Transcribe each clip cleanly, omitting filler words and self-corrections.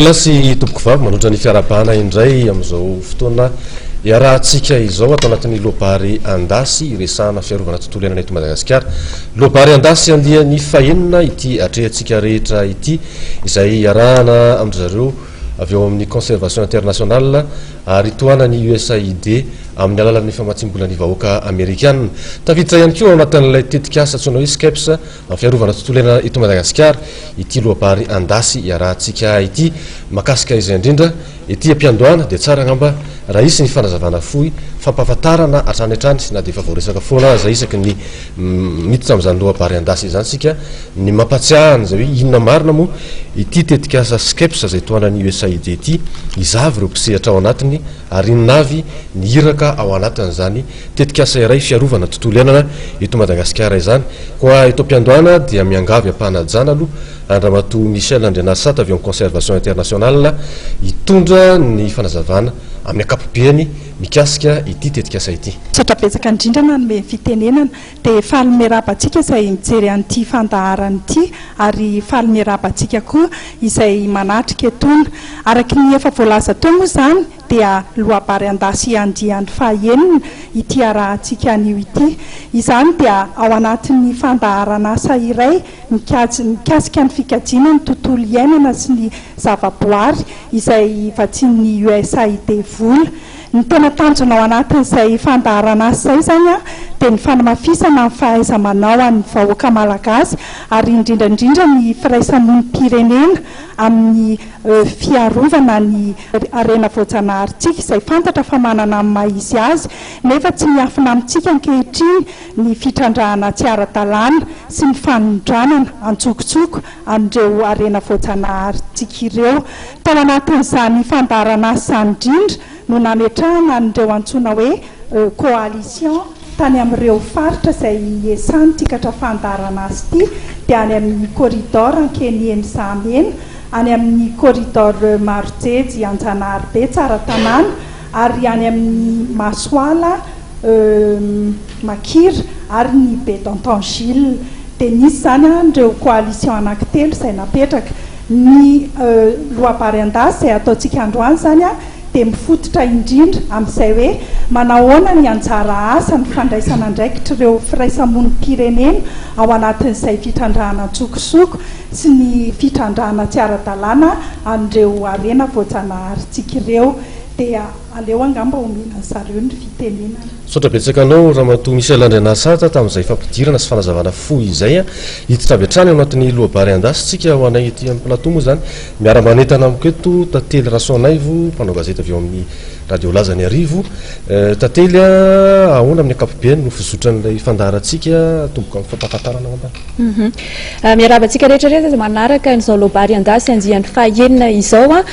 Lasy tompoko vavy manondra ny fiarabana indray amin'izao fotoana iarahantsika izao atao anatin'ny lobary andasy iresahana fiarovana tontolo iainana eto Madagasikara. Lobary andasy andiany fahenina ity atrehantsika rehetra ity izay iarahana amin'izareo avy eo amin'ny conservation internationale ary toanany USAID amin'ny alalan'ny famatsimbolan'ny vahoaka amerikana. Tafiditra ihany koa anatin'ilay tetikasa antsoina hoe SCEPS amin'ny fiarovana tontolo iainana eto Madagasikara ity lobary andasy iarahantsika ity. Makasika izay indrindra ity ampiandohana dia tsara ngamba raha isy ny fanazavana fohy fampahafantarana hatrany hatrany na dia efa voaresaka foana aza isaky ny miditra amin'izany lobary andasy izany sika ny mampatsiahana zay hoe inona marina moa ity tetikasa SCEPS zay toanany USAID ity izavy ireo mpisehatra ao anatiny ary ninavy ny iraka ao anatiny zany tetikasa iray fiarovana tontolo iainana eto Madagasikara izany. Koa eto ampiandohana dia miangavy ampanajana aloha Andramatoa Michel Andrenasata avy amin'ny conservation internationale hitondra ny fanazavana amin'ny akapobeany mikasika ity tetikasa ity. Satrabetsaka indrindra manome fitenenana dia faly miarabantsika izay mijery an'ity fandaharana ity ary faly miarabantsika koa izay manatrika etona araky ny efa voalaza teo moa izany dia loabary andasy andiany fahenina ity arahantsika an'io ity. Izany dia ao anatin'ny fandaharana asa iray mikasika ny fikajiana ny tontolo iainana sy ny zavaboary izay vatsian'ny USAID vola. Ny tena tanjona ao anatin'izay fandaharana asa izay zany dia ny fanamafisana ny fahaiza-manao an'ny vahoaka malagasy ary indrindrandrindra ny firaisa MONIMPIRENENA amin'ny fiarovana ny arena voajanaharintsika izay fantatra fa manana amin'ny maizy azy nefa tsy miafina amintsika ankehitriny ny fitrandrahana tsy ara-dalàna sy ny fanondranana antsokotsoko amin'ireo arena voajanaharintsika ireo. Tao anatin'izany fandaharana asa indrindra no nametrahana an'ireo antsoina hoe coalition tany amin'ireo faritra izay esany tikatra fandaharana azy ity dia any amin'ny corridor ankeny Samena, any amin'ny corridor Marojery Anjanahary tsara tanàna ary any amin'ny Masoala Makira ary ny Bedantangile. Dia nisy zany an'ireo coalition anankitelo izay napetraka. Ny loabary andasy izay ataontsika androany zany dia mifototra indrindra amin'izay hoe manahoana ny anjara asa ny fandraisana ndraikitra ireo firaisa MONIMPIRENENA ao anatin'izay fitrandrahana tsokosoko sy ny fitrandrahana tsy ara-dalàna an'ireo arena voajanaharintsika ireo. Dia aleo angamba omena zareo ny fitenenana. Sotrabetsaka anao Ramatoa Michel Andrenasata tamin'izay fampidirana sy fanazavana fohy izay hiditra avy hatrany ao anatin'ny lobary andasy tsika ho anay ety amin'ny plateau moa zany miara-manentana amiko eto Tately Rasonaivo mpanao gazety avy eo amin'ny radio Lazany Arivo. Tately ahoana amin'ny akapobeany no fizotran'ilay fandaharantsika tomboka amin'ny fampahafantarana ngamba. Miarabantsika rehetrarehetra manaraka izao lobary andasy andiany fahenina izao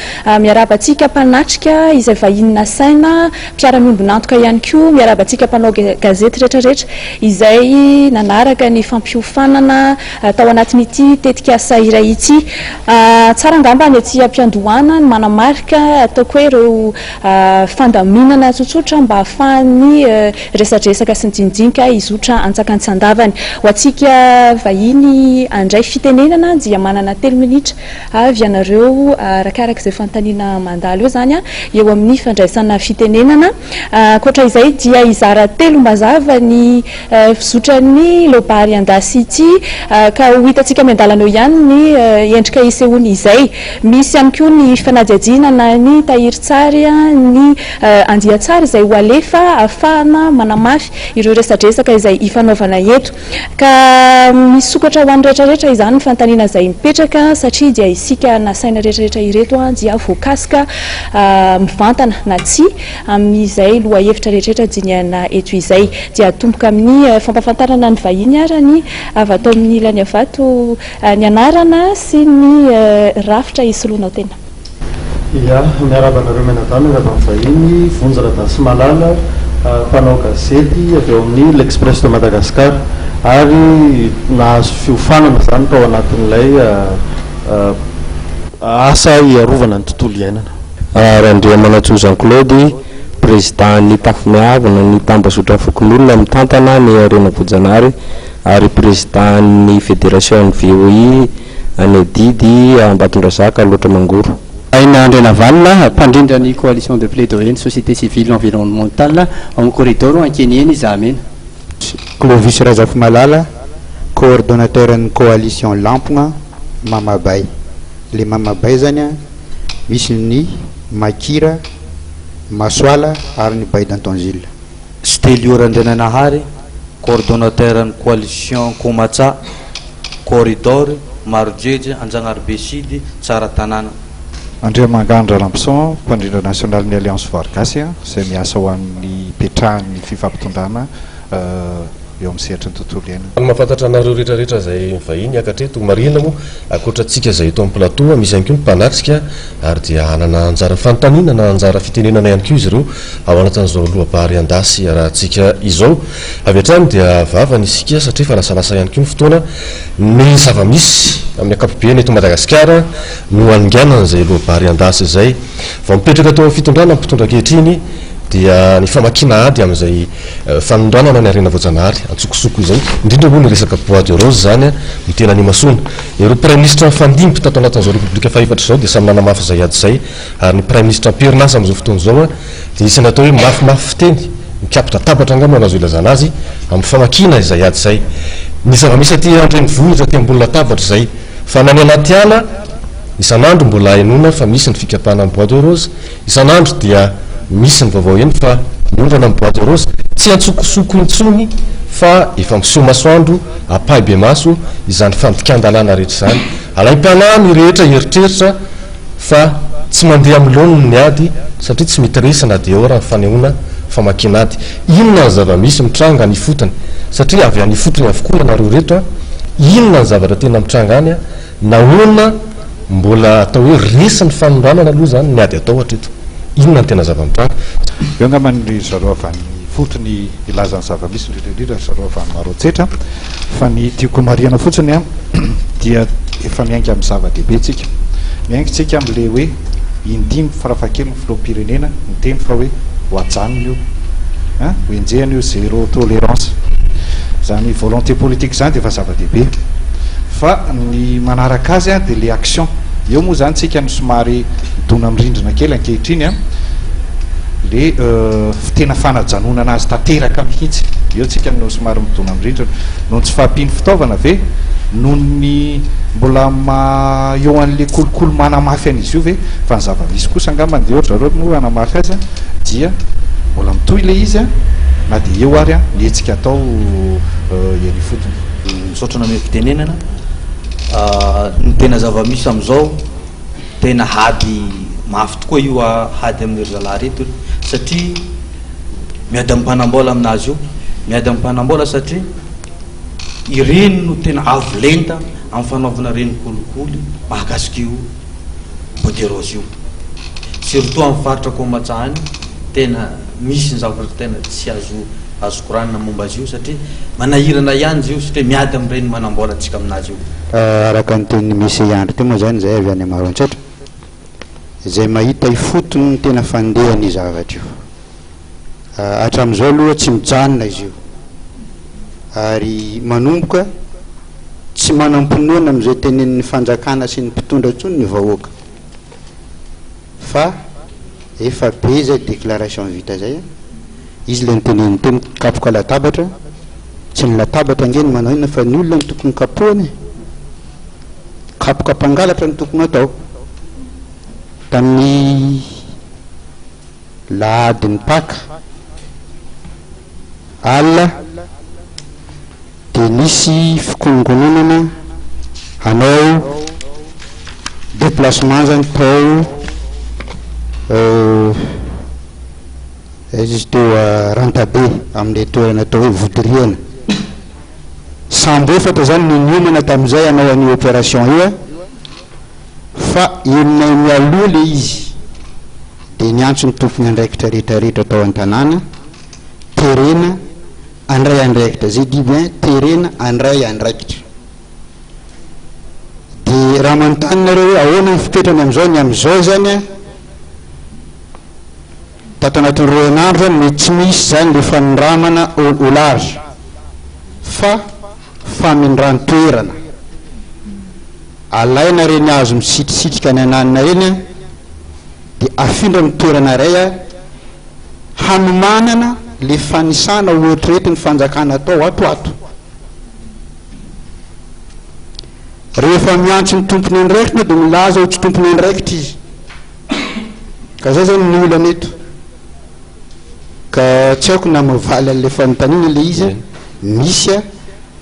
miarabantsika mpanatrika izay vahinina saina mpiara-miombona antoka ihany koa miarabantsika mpanao gazety rehetrarehetra izay nanaraka ny fampiofanana tao anatin'ity tetikasa iray ity. Tsara ngamba ny aty ampiandohana ny manamarika ataoko hoe ireo fandaminana tsotsotra mba ahafahan'ny resadresaka sy ny jinjinika izotra antsakantsan-davany. Ho atsika vahiny andray fitenenana dia manana 3 minitra avy ianareo arakaraka izay fanontaniana mandalo eo zany eo amin'ny fandraisana fitenenana. Koatra izay dia izara 3 mazava ny fizotran'ny lobary andasy ity ka ho hitantsika miandalana eo ihany ny endrika isehoany izay. Misy ihany koa ny fanadihadiana na ny tahiritsary ny andiatsara izay ho alefa ahafahana manamafy ireo resadresaka izay ifanaovana eto. Ka misokatra ho an'ny rehetrarehetra izany ny fanontaniana izay mipetraka satria dia isika na saina rehetrarehetra ireto dia voakasika mivantana na tsy amin'izay loha hevitra rehetrarehetra diniana eto izay dia tomboka amin'ny fampafantarana ny vahiny arany avy atao amin'ny ilany avato ny anarana sy ny rafitra isoloanao tena. Ya, miarabana menatany raha vahiny vonjara dasy malala mpanao gazety avy eo amin'ny l'Express de Madagascar ary nahazo fiofanana zany tao anatin'ilay asa iarovana ny tontolo iainana. Randriamanatso Jean-Claude, président ny tafimiavana ny tambazotra fokon'olona amin'ny tantana ny arena Bojanary ary président ny fédération VOI any Didy Ambatondrazaka loatra mangoro. Aina Andrena Valina, mpandrindra ny coalition de plaidoyer ny société civile environnementale amin'ny corridor ankenieny Zamena. Clovis Razafimalala, coordonnateur ny coalition Lampona Mamabay. Le Mamabay zany misy ny Makira, Masoala ary ny Bay d'Antonzil. Stelio Randrenanahary, coordonnateur ny coalition Komatsa, corridor Marojeje Anjangarbe Sidy Tsara Tanana. Andriamangandra Lampson, mpandrindra national ny Alliance Vargasy izay miasa ho amin'ny petrahan'ny fifampitondrana eo amin'ny sehatra ny tontolo iainana. Mahafantatra anareo rehetrarehetra izay vahiny akatreto marina moa akoatra antsika izay eto amin'ny plateau misy ihany koa ny mpanatrika ary dia hanana anjara fanontaniana na anjara fitenenana ihany koa izy ireo ao anatin'izao lohabary andasy raha antsika izao avy hatrany dia vavany isika satria fa lasalasa ihany koa ny fotoana ny zava-misy amin'ny ankapobeny eto Madagasikara no anganana izay lohabary andasy izay vao mipetraka tao amin'ny fitondrana mpitondra ankehitriny dia ny famakina ady amin'izay fanondranana ny arena Voajanahary antsokosoko izay indrindra moa ny resaka bois de rose zany ny tena ny masona ireo prime ministre fandimby tato anatin'izao république faefatra izao dia samy nanamafy izay ady izay ary ny prime ministre Perinasa amin'izao fotoana izao dia isany atao hoe mafimafy fiteny mikapitra tabatra angamba nazo ilazana azy amin'ny famakina izay ady izay ny zava-misy aty andreny vohitra aty ambony latabatra izay fa nany anaty ala isan'andro mbola hainona fa misy ny fikapana amin'ny bois de rose isan'andro dia misy ny vaovao eny fa niondrana amin'ny bois de rose tsy antsokosoko intsony fa efa miseho masoandro apahy be maso izany fandikan-dalàna rehetra izany alaim-piana ny rehetra heritreritra fa tsy mandeha amin'ny laoniny ny ady satria tsy miteresana dia eo raha ny fanehoana famakina ady inona ny zava-misy mitranga ny fotony satria avy any fotony avokoa ianareo rehetra inona ny zavatra tena mitranga any nahoana mbola atao hoe resy ny fanondranana aloha zany ny ady atao hatreto inona ny tena zava-mitranga eo angambany zareo avy any fotony ilazany zava-misy indrindrindrindra zareo avy any maro tsetra fa ny tiako mariana fotsiny dia efa miainga amin'ny zava-dehibe tsika miainga tsika amin'le hoe indimy farafakely ny filoham-pirenena miteny fa hoe hoajanona io hoenjehana io zéro tolérance zany volonté politique zany dia efa zava-dehibe fa ny manaraka azy dia le action eo moa zany tsika ny somary midona mirindrina kely ankehitriny le tena fanajanonana azy tanteraka mihitsy eo tsika no somary midona mirindrina noho tsy fahampiany fitaovana ve noho ny mbola eo an'le kolokolo manamafy an'izy io ve fa ny zava-misy kosa angamba dia ohatra zareo moa anamafy azy dia mbola mitoy le izy na dia eo ary ny hetsika atao ery fotony misaotrana ame fitenenana ny tena zava-misy am'izao tena hady mafy tokoa io hady amin'ny ry zalahy reto satria miady amin'ny mpanambola aminazy io miady amin'ny mpanambola satria ireny no tena avolenta amin'ny fanaovana reny kolikoly mahakasika io bois de rose io surtout amin'ny faritra Komatsahany tena misy ny zavatra tena tsy azo koranina momba azy io satria manahirana ihany izy io satria miady amin'ireny manambola antsika aminazy io araka ny teny misy andro teo moa zany zay avy any maro antsetra zay mahita ifotony ny tena fandehany zavatra io hatramin'izao aloha tsy mijanona izy io ary manomboka tsy manam-pinoana amin'izay tenen'ny fanjakana sy ny mpitondra ntsony ny vahoaka fa efa be zay déclaration vita zay izy le nyteneniny teny kapoka latabatra tsy ny latabatra ngeny manao ina fa ny olona ny tokony kapohany kapoka mpangalatra ny tokony atao tamin'ny lahadiny paka alina dia nisy fikongononana hanao déplacement zany tao izy teo rantabe amin'le toerana atao hoe vodiriana sambo efatra zany no niomana tamin'izay hanao an'io opération io fa enina mialoha le izy dia niantso ny tompony andraikitra rehetrarehetra tao an-tanàna terena andray andraikitra zay di bien terena andray andraikitra dia raha manontany nareo hoe ahoana ny fipetrany amin'izao ny amin'izao zany a tato anatin'ny roanandro zany mety tsy misy zany le fanondramana olage fa famindran-toerana alaina reny azo misitrisitrika ny ananina reny a dia afindra amin'ny toerana ray a hanomanana le fanisana ohatrehetra ny fanjakana atao atoato rehefa miantso ny tompony andraikitra dia milaza ho tsy tompony andraikitra izy ka zay zany ny olana eto ka tsy haiko na mivaly an'le fanontaniana le izy a misy a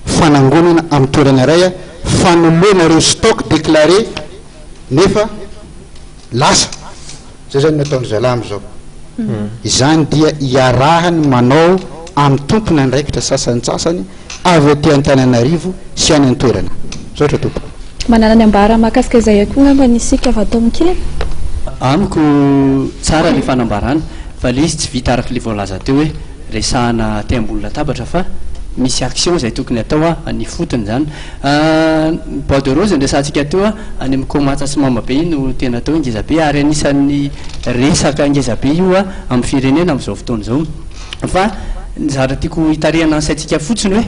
fanangonana amin'ny toerana ray a fanoloanareo stock déclaré nefa lasa zay zany nataony zalamy zao izany dia iarahany manao amin'ny tompony andraikitra sasantsasany avy aty Antananarivo sy any an-toerana zoatra tompo manana ny ambara mahakasika izay akoa ngamba ny isika vatao mikely amiko tsara ny fanambarana fa le izy tsy vita araka le voalaza teo hoe resahana te-ambony latabatra fa misy action zay tokony atao a ny fotony zany bois de rose ndrasantsika teo a any amin'ny komatsa sy mama be no tena atao ingeza be ary anisan'ny resaka ingeza be io a amin'ny firenena amin'izao fotoana zao fa zara tiako hitarihana ansaitsika fotsiny hoe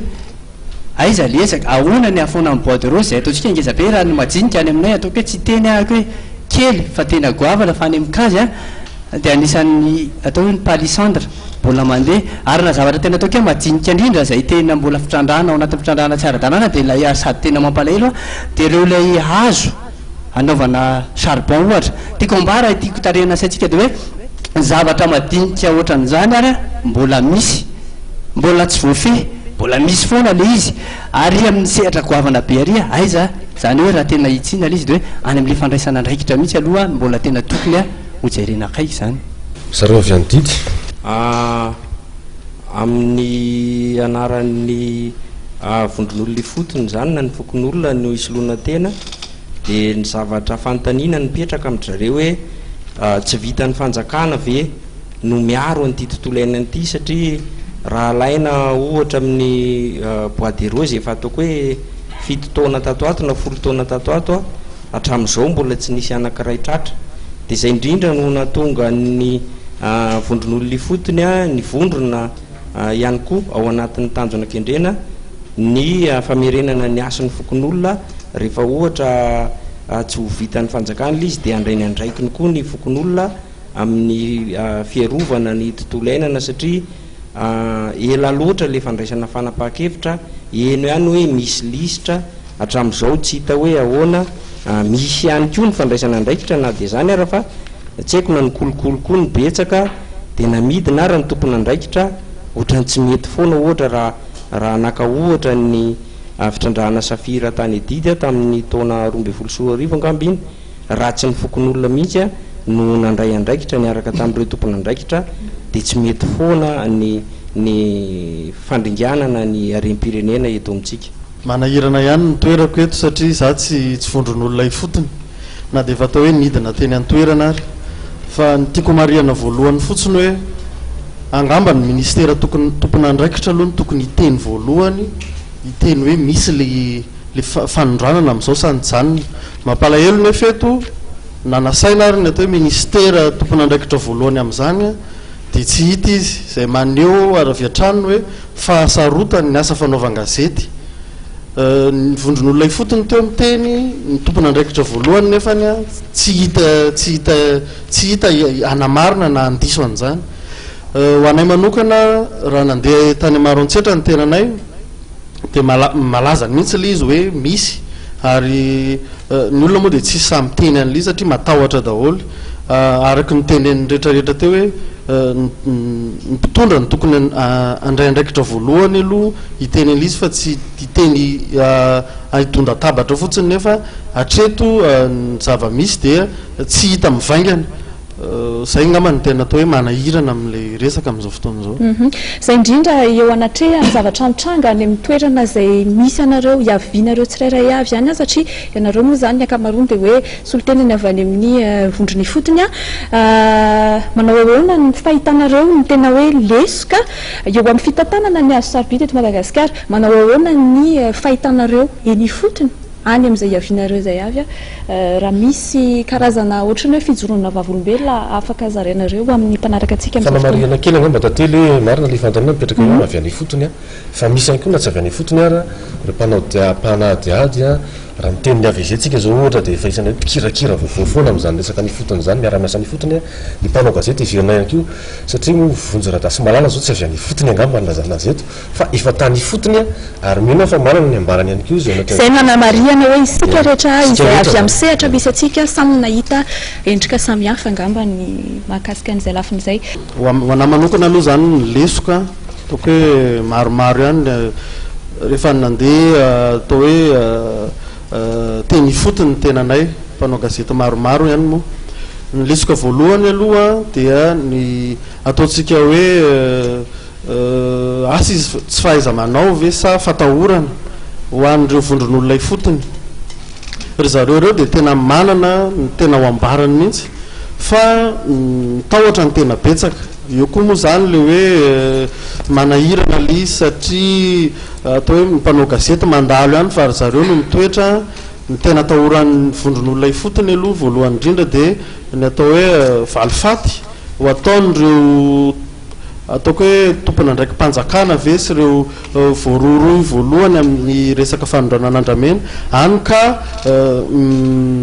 aiza lesaka ahoana ny afona amin'ny bois de rose zay ataotsika ingeza be raha ny majinika any aminay ataoko hoe tsy teny ahako hoe kely fa tena goavana fa any amin'ny kazy a dia anisan'ny atao hoe ny palissandre mbola mandeha ary na zavatra tena ataoko hoe majinika indrindra zay tena mbola fitrandrana ao anatin'ny fitrandrana tsy ara-dalàna dia ilay sady tena mampalahelo a dia ireo ilay hazo anaovana charbon ohatra tiako ambara tiako tarehana saitsika dia hoe zavatra madinika ohatran'izany ary a mbola misy mbola tsy voafehy mbola misy foana le izy ary amin'ny sehatra goavana be ary a aiza zany hoe raha tena hitsina le izy dia hoe any amin'le fandraisana andraikitra mihitsy aloha mbola tena tokony a hojerena kay zany zareo avy anydidy amin'ny anaran'ny vondron'olona fotony zany na ny fokon'olona no isolona tena dia ny zavatra fanontaniana nipetraka amin'ny zareo hoe tsy vita ny fanjakana ve no miaro an'ity tontolo iainana ity satria raha alaina ohatra amin'ny bois de rose efa ataoko hoe 7 taona tatoato na 10 taona tatoato a hatramin'izao mbola tsy nisy anankiray tratra dia zay indrindra no natonga ny vondron'olona fotony a ny vondrona ihany koa ao anatin'ny tanjonakendrena ny famerenana ny asany fokon'olona rehefa ohatra tsy ho vitan'ny fanjakana izy dia andrainy andraikiny koa ny fokon'olona amin'ny fiarovana ny tontolo iainana satria ela loatra le fandraisana fanapaha-kevitra eno ihany hoe misy lisitra hatramin'izao tsy hita hoe ahoana misy ihany koa ny fandraisana andraikitra na dia zany ara fa tsy haiko na ny kolokolo koa ny betsaka dia namidina ara ny tompony andraikitra ohatrany tsy mety foana ohatra raha naka ohatra ny fitrandrahana safira tany edidy tamin'ny taona 2014 angamby iny raha tsy ny fokon'olona mihitsy a no nandray andraikitra niaraka tamin'ireo tompony andraikitra dia tsy mety foana ny fandringanana ny harem-pirenena eto amintsika manahirana ihany ny toerako eto satria za tsy vondron'olona ifotony na dia efa atao hoe nidina teny an-toerana ary fa ny tiako mariana voalohany fotsiny hoe angamba ny ministera tompony andraikitra aloha ny tokony hiteny voalohany hiteny hoe misy le fanondranana amin'izao sanyjanona mampalahelo ny hoe feto nanasaina ary ny atao hoe ministera tompony andraikitra voalohany amin'izany dia tsy hita izy zay maneho ara-viatranony hoe fahasarotany ny asa fanaovan-gazety ny vondron'olona ifotony teo miteny ny tompony andraikitra voalohany nefany a tsy hita anamarina na andiso an'izany ho anay manokana raha nandeha tany maro antsetra ny tenanay dia malaza mihitsy le izy hoe misy ary ny olona moa dia tsy samy teny an'le izy satria matahotra daholo araky ny tenen'ny rehetrarehetra teo hoe ny mpitondra ny tokony andray andraikitra voalohany aloha hiteny an'le izy fa tsy hiteny hitondra tabatra fotsiny nefa hatreto ny zava-misy dia tsy hita mivaingana zay ngamba ny tena atao hoe manahirana amin'le resaka amin'izao fotoana zao. Zay indrindra eo anatreha ny zavatra mitranga any amin'ny toerana zay misy anareo iavinareo tsirairay avy ihany satria ianareo moa zany ny ankamaroany dia hoe solotenany avy any amin'ny vondrony fotony manao ahoana ny fahitanareo ny tena hoe lesoka eo amin'ny fitantanana ny azo sarobidy eto Madagasikara, manao ahoana ny fahitanareo eny fotony any amin'izay iavinareo zay avy raha misy karazana ohatrany hoe fijoroana vavolombelona afaka zarainareo amin'ny mpanaraka antsika fanamariana kely angamba tantely hoe marina le fantanana mipetraka avy any fotony fa misy ihany koa na tsy avy any fotony ara re mpanao mpanadiady raha miteny ny avy izay tsika zao ohatra dia efa isany hoe mpikirakira vaovao foana amin'izany resaka ny fotony zany miara-miasa ny fotony ny mpanao gazety ivirana ihany koa satria vonjy-radasy malala zao tsy avy any fotony angamba nylazana azy eto fa efa tany fotony ary mino fa manana ny ambarany ihany koa zay nanamariana hoe isika rehetra izay avy amin'ny sehatra misy atsika samy nahita endrika samihafa angamba ny mahakasika an'izay lafiny zay. Ho anahy manokana aloha zany ny lesoka ataoko hoe maromaro ihany rehefa nandeha atao hoe teny fotony tenanay mpanao gazety maromaro ihany moa ny lesoka voalohany aloha dia ny ataontsika hoe asa izy tsy fahaiza manao ve sa fatahorana ho an'ireo vondron'olona fotony ry zareo reo dia tena manana ny tena ho ambarany mihitsy fa tahotra ny tena betsaka eo koa moa zany le hoe manahirana le izy satria atao hoe mpanao gazety mandalo ihany fa ry zareo no mitoetra ny tena atahoran'ny vondron'olona fotony aloha voalohany indrindra dia ny atao hoe valifaty ho ataon'ireo ataoko hoe tompona ndraiky mpanjakana ve sy ireo voaroroy voalohany amin'ny resaka fanondranana andramena any ka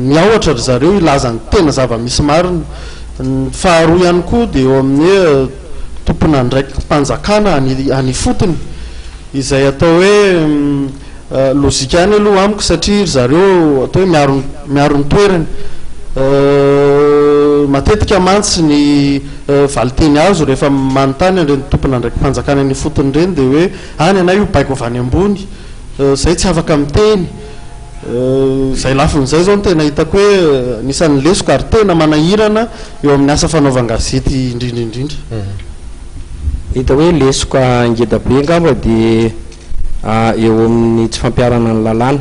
miahoatra ry zareo ilaza ny tena zava-misy marina. Ny faharoa ihany koa dia eo amin'ny tompona ndraiky mpanjakana any fotony izay atao hoe lozika any aloha amiko satria ry zareo atao hoe miaro ny toerany matetika mantsy ny valiteny azo rehefa manontany reny tompona ndraiky mpanjakana any fotony reny dia hoe any anay io baiko avy any ambony zay tsy afaka miteny zay lafin'izay zao no tena hitako hoe nisan'ny lesoka ary tena manahirana eo amin'ny asa fanaovan-gazety indrindraindrindra. Hita hoe lesoka ngeda be angamba dia eo amin'ny tsy fampiarana ny lalàna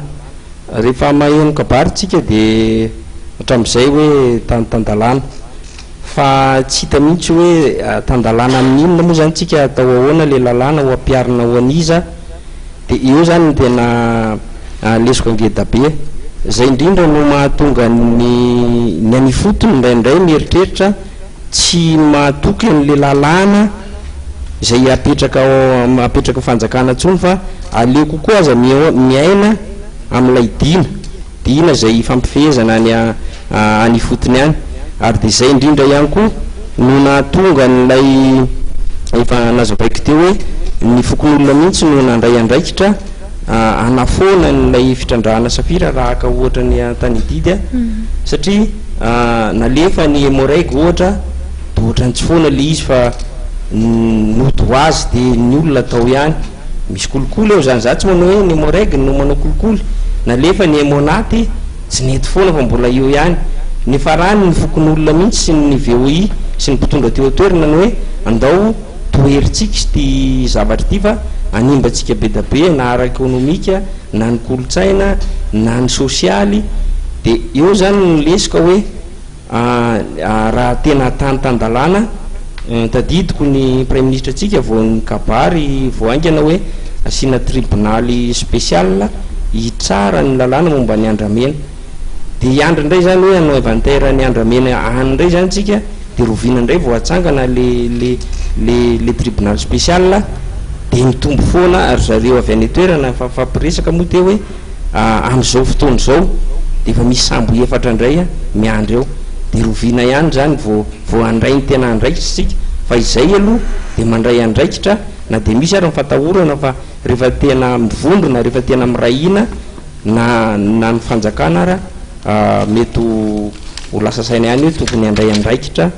rehefa maheno kabaritsika dia hatramin'izay hoe tandalàna fa tsy hita mihitsy hoe tandalàna amin'inona moa zany tsika atao ahoana le lalàna ho ampiarina ho aniza dia eo zany ny tena lesoka ngeda be zay indrindra no mahatonga ny any fotony indraindray mieritreritra tsy mahatoky an'le lalàna zay apetraka fanjakana ntsony fa aleo kokoa aza miaina amin'ilay dina zay fampifehezana any fotony any ary dia zay indrindra ihany koa no nahatonga n'ilay efa nazavaiko teo hoe ny fokon'olona mihitsy no nandray andraikitra anafoana n'ilay fitrandrahana safira raha ka ohatra ny tany didy satria nalefa ny moraigy ohatra dia ohatra ny tsy foana le izy fa noto azy dia ny olona atao ihany misy kolokolo eo zany za tsy manao hoe ny moraigy no manao kolokolo nalefa ny emonaty tsy nety foana fa mbola eo ihany ny farany ny fokon'olona mihitsy sy ny VOI sy ny mpitondra teo toerana ny hoe andao toeritsika sy ty zavatra ty fa animbatsika be da be na ara-ekonomika na ny kolotsaina na ny sosialy dia eo zany ny lesoka hoe raha tena tantandalàna tadidiko ny premier ministre atsika vao ny kabary voaingana hoe asiana tribonaly spécial hitsara ny lalàna momba ny andramena dia iandro indray zany hoe anao inventaire ny andramena any indray zany tsika dia rovina indray vao atsangana le tribunal spécial dia mitombo foana ary zareo avy any toerana fampiresaka moa teo hoe amin'izao fotoana izao dia efa misy sambo efatra indray miandry eo dia rovina ihany zany vao andray ny tena andraikitra sika fa izay aloha dia mandray andraikitra na dia misy ary mifatahorana fa rehefa tena mivondrona rehefa tena mirahina na ny fanjakana ara mety ho lasa saina ihany hoe tokony andray andraikitra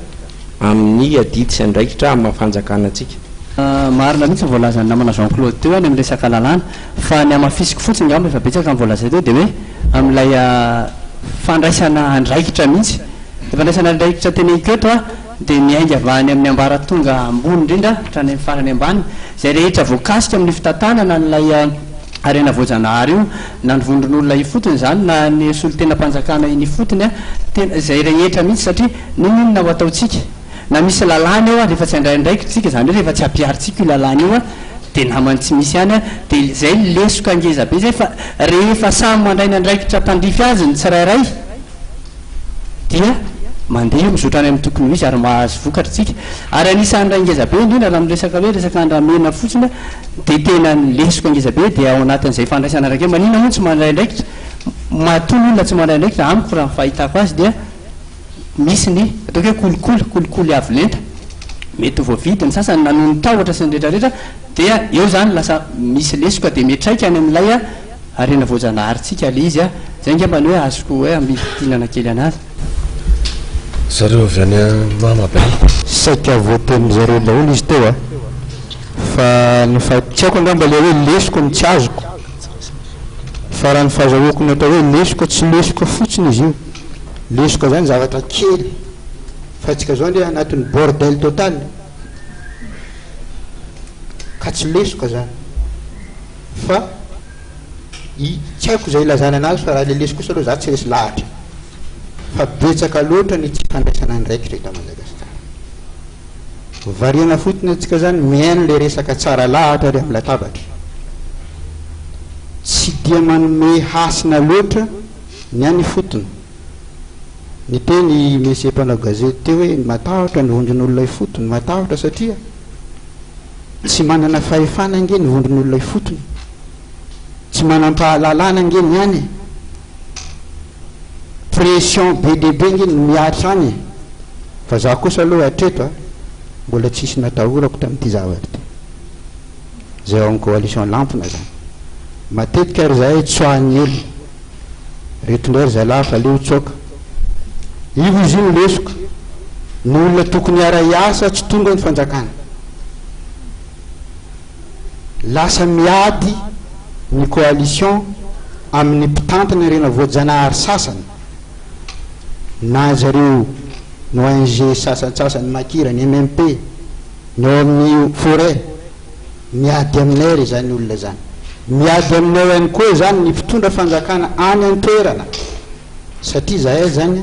amin'ny adidy sy andraikitra amin'ny fanjakana atsika. Marina mihitsy voalaza ny namana Jean Claude teo any amin'ny resaka lalàna fa ny amafisiko fotsiny ngamba efa betsaka ny voalaza teo dia hoe amin'ilay fandraisana andraikitra mihitsy fandraisana andraikitra tena iketo dia miainga avany amin'ny ambaratonga ambony indrindra hatrany amin'ny farany ambany zay rehetra voakasika amin'ny fitantanana nylay arena voajanahary io na nyvondron'olona ifotony zany na ny solotena-panjakana iny fotony a zay rehetra mihitsy satria ninonona ho ataotsika na misy lalàna eo a rehefa tsy andraindraiky tsika zany hoe rehefa tsy ampiaritsika io lalàna io a dia namany tsy misy ihany a dia zay lesoka angeza be zay fa rehefa samy mandray ny andraikitra mpandrify azy ny tsirairay dia mandeha mizotra any amin'ny tokony misy ary mahazo vokatra tsika ary anisan'ray ngeza be indrindra raha miresaka hoe resaka andramena fotsiny dia tena lesoko angeza be dia ao anatin'izay fandraisana rake manina moa tsy mandray ndraikitra matolo olona tsy mandray ndraikitra amiko raha fahitako azy dia misy ny ataoko hoe kolikoly avy lenta mety voavidy ny sasany nanoho ny tahotra sy ny rehetrarehetra dia eo zany lasa misy lesoka dia metraika any amin'ilay a arena voajanaharytsika le izy a zay ngambany hoe azoko hoe amitinana kely anazy zareo avy any mamabe saika voateny zareo daholo izy teo a fa ny fatiako angamba le hoe lesoko ny tsy azoko fa raha ny fahazahoako ny atao hoe lesoka tsy lesoka fotsiny izy io lesoka zany zavatra kely fa tsika zao ndre anatin'ny bordel total ka tsy lesoka zany fa tsy haiko zay ilazana anazy fa raha le lesoko kosa aloha za tsy resy lahatra fa betsaka loatra ny tsy fandraisana ndraiky reto Madagasikara variana fotony atsika zany miaino le resaka tsara lahatra ry amin'ny latabatra tsy dia manome hasina loatra ny any fotony ny teny monsieur mpanao gazety teo hoe matahotra ny vondron'olona ifotony matahotra satria tsy manana fahefana nge ny vondron'olona ifotony tsy manam-pahalalana nge ny any pression be dehibe nge ny miatra any fa za kosa aloha hatreto a mbola tsisy natahorako tamin'ity zavatra ty zay ao amin'ny coalition lampona zany matetika ary zahay tsoahany elo reto ndray ry zalahy fa le ho tsoaka io izy io lesoka ny olona tokony ara iasa tsy tonga ny fanjakana lasa miady ny coalition amin'ny mpitantana rena voajanahary sasany na zareo ny ONG sasansasany makira ny MMP ny ao amin'ny forêt miady aminay ry zany olona zany miady aminay ihany koa zany ny mpitondra fanjakana any an-toerana satria zahay zany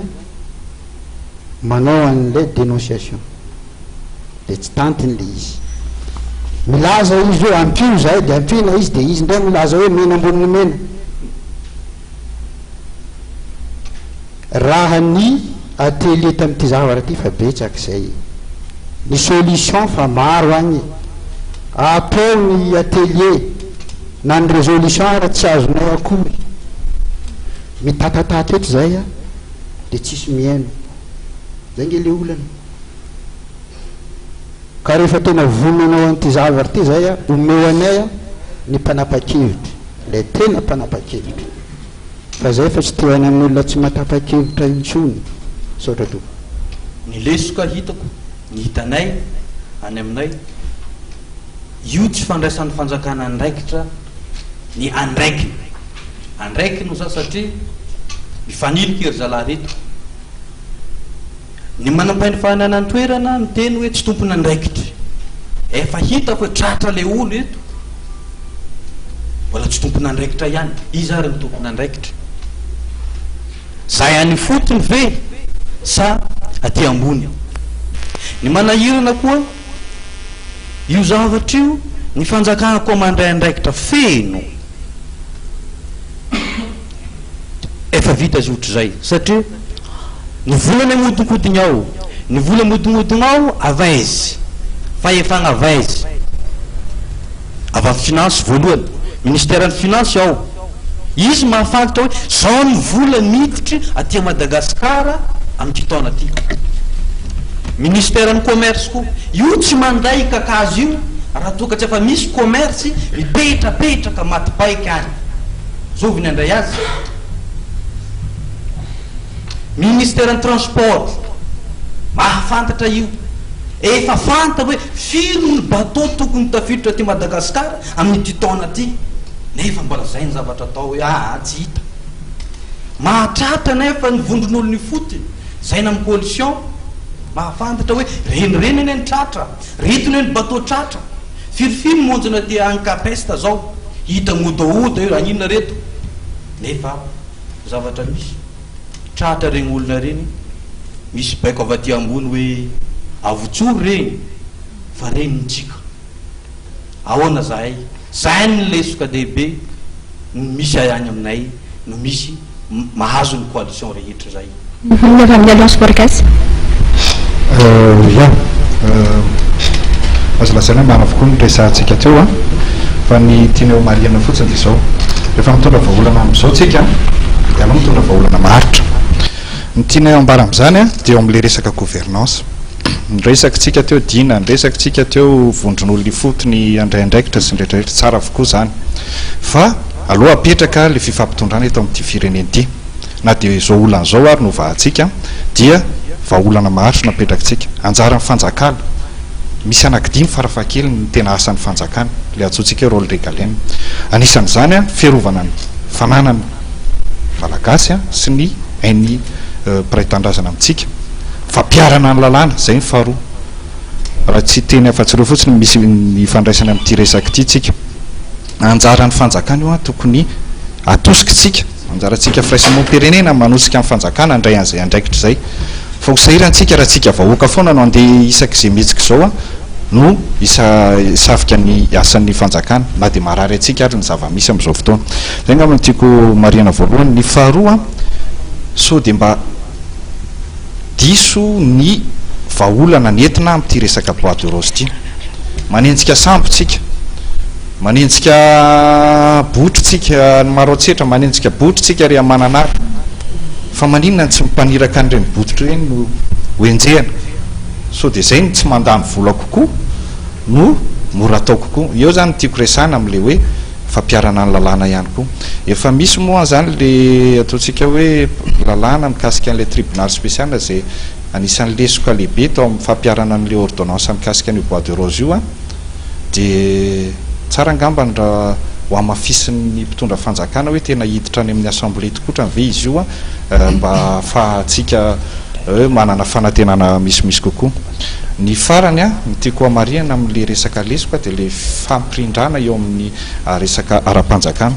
manao an'ilay dénonciation dia tsy tantiny le izy milaza izy hoe ampio zahay dia ampina izy dia izy ndray milaza hoe mena amboniny mena raha ny atelier tamin'ity zavatra ty fa betsaka zay ny solution fa maro agny atao ny atelier na ny résolution raha tsy azonay akory mitatataty eto zay a dia tsisy miaino zay nge le olana ka rehefa tena vonanao an'ity zavatra ty zay a omeo anay a ny mpanapa-kevitra le tena mpanapa-kevitra fa zay fa tsy teoany amin'ny olona tsy matapa-kevitra intsony saotra to ny lesoka hitako ny hitanay any aminay io tsy fandraisan'ny fanjakana andraikitra ny andraikiny no za satria mifaniliky ry zalahy reto ny manampainy fahanana ny toerana ny teny hoe tsy tompony andraikitra efa hitako hoe tratra le olo eto mbola tsy tompony andraikitra ihany izy ary ny tompony andraikitra zay any fotony ve sa aty ambony ny manahirana koa io zavatra io ny fanjakana koa mandray andraikitra feno efa vita azy ohatra zay satria ny volana modinkodiny ao ny vola modinkodiny ao avaizy fahefagna avaizy avy amin'ny finance voalohany ministère ny finance ao izy mahafantatra hoe zao ny vola miditry aty Madagasikara amin'ity taona aty ministère ny commerce koa io tsy manday kakazo io raha toka tsy efa misy commerce mipetrapetraka matipaika any zovy ny andray azy ministère ny transport mahafantatra io efa fanta hoe firy ny bateau tokony tafiditra aty Madagasikara amin'ity taona aty nefa mbola zay ny zavatra atao hoe tsy hita mahatratra nefa ny vondron'olo ny fotony zay na amin'ny coalition mahafantatra hoe renireny eny ny tratra retiny hoe ny bateau tratra firifiny monjona ty ankapesta zao hita mododa io aninona reto nefa zavatra misy tratra regny olona reny misy baiko avy aty ambony hoe avotsory regny fa reny nitsika ahoana zahay zay ny lesoka dehibe misy any aminay no misy mahazo ny coalition rehetra zay alliance borgasy ya azo lazaina mana avokoa ny resantsika teo a fa ny tianeo mariana fotsiny de zao rehefa mitondra vahaolana am'izao tsika de aloha mitondra vahaolana maharitra ny tiana ambara am'izany a de eo am'le resaka gouvernance nyresaky tsika teo dina nyresaky tsika teo vondron'olony fotony andraindraikitra sy nrehetrarehetra tsara avokoa zany fa aloha apetraka le fifampitondrana eto amin'ity fireneny ity na de zao olana zao ary no vahatsika dia vahaolana maharitra napetrakytsika anjara ny fanjakana misy anankidimy farafakely ny tena asan'ny fanjakana le atsotsika rôle régalienne anisan'izany a fiarovana ny fananany valagasy a sy ny hainy mpiray-tandrazana amintsika fampiarana ny lalàna zay ny faharoa raha tsy teny afa-tsireo fotsiny misy ny fandraisana amin'ity resaka ity tsika anjara ny fanjakana io a tokony atosikytsika anjaratsika FIRAISA MONIMPIRENENA manosika amin'ny fanjakana andray an'izay andraikitra zay fa hosahirantsika raha tsika vahoaka foana no andeha isaky zay mihetsika zao a no isafika ny asan'ny fanjakana na de marary atsika ary ny zava-misy am'izao fotoana zay ngamba tiako mariana voalohany ny faharoa so de mba diso ny vahaolana nentina amin'ity resaka bois de rose ity manenjika sambotsika manenjika botritsika ny maro atsetra manenjika botritsika ry amananary fa maninona tsy mimpaniraka an'ireny bototra reny no hoenjehana so de zay ny tsy mandany vola kokoa no mora atao kokoa eo zany tiako resana am'le hoe fampiarana ny lalàna ihany koa efa misy moa zany le ataotsika hoe lalàna mikasika an'le tribunal spécial zay anisan'ny lesoka lehibe tao amin'ny fampiarana an'le ordonnance mikasika an'io bois de rose io a de tsara angambany raha ho amafisin'ny mpitondra fanjakana hoe tena hiditra any amin'ny assemblée tokotra ve izy io a mba afahatsika manana fanantenana misimisy kokoa ny farany a nytiako amariana am'le resaka lesoka de le famprindrana eo amin'ny resaka ara-panjakana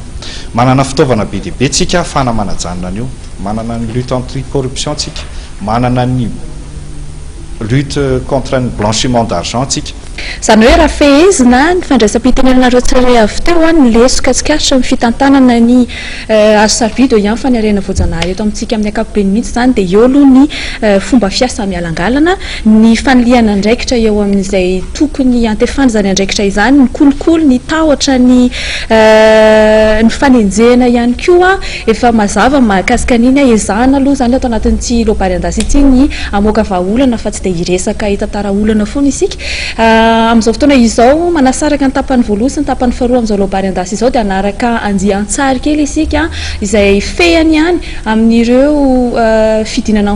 manana fitaovana be dehibe tsika afahana manajanona an'io manana ny lutte anti corruption tsika manana ny lutte contre ny blanchiment d'argent tsika zany hoe raha fehezina ny fandraisam-pitenenanareo tsirairay avy teo a ny lesoka tsikatra amin'ny fitantanana ny asavido ihany fa ny arena voajanahary eto amintsika amin'ny ankapobeny mihitsy zany de eo aloha ny fomba fiasa mialangalana ny faniliana andraikitra eo amin'izay tokony antefany zany andraikitra izany ny kolokolo ny tahotra ny fanenjehana ihany koa efa mazava mahakasika an'iny ezahana aloha zany atao anatin'ity lobary andasy ity ny amoaka vahaolana fa tsy de hiresaka hitantara olana foana isika am'izao fotoana izao manasaraka ny tapany voaloha sy ny tapany faharoa am'izao lobary andasy izao de anaraka andiantsary kely isika izay fehany ihany amin'ireo fidinana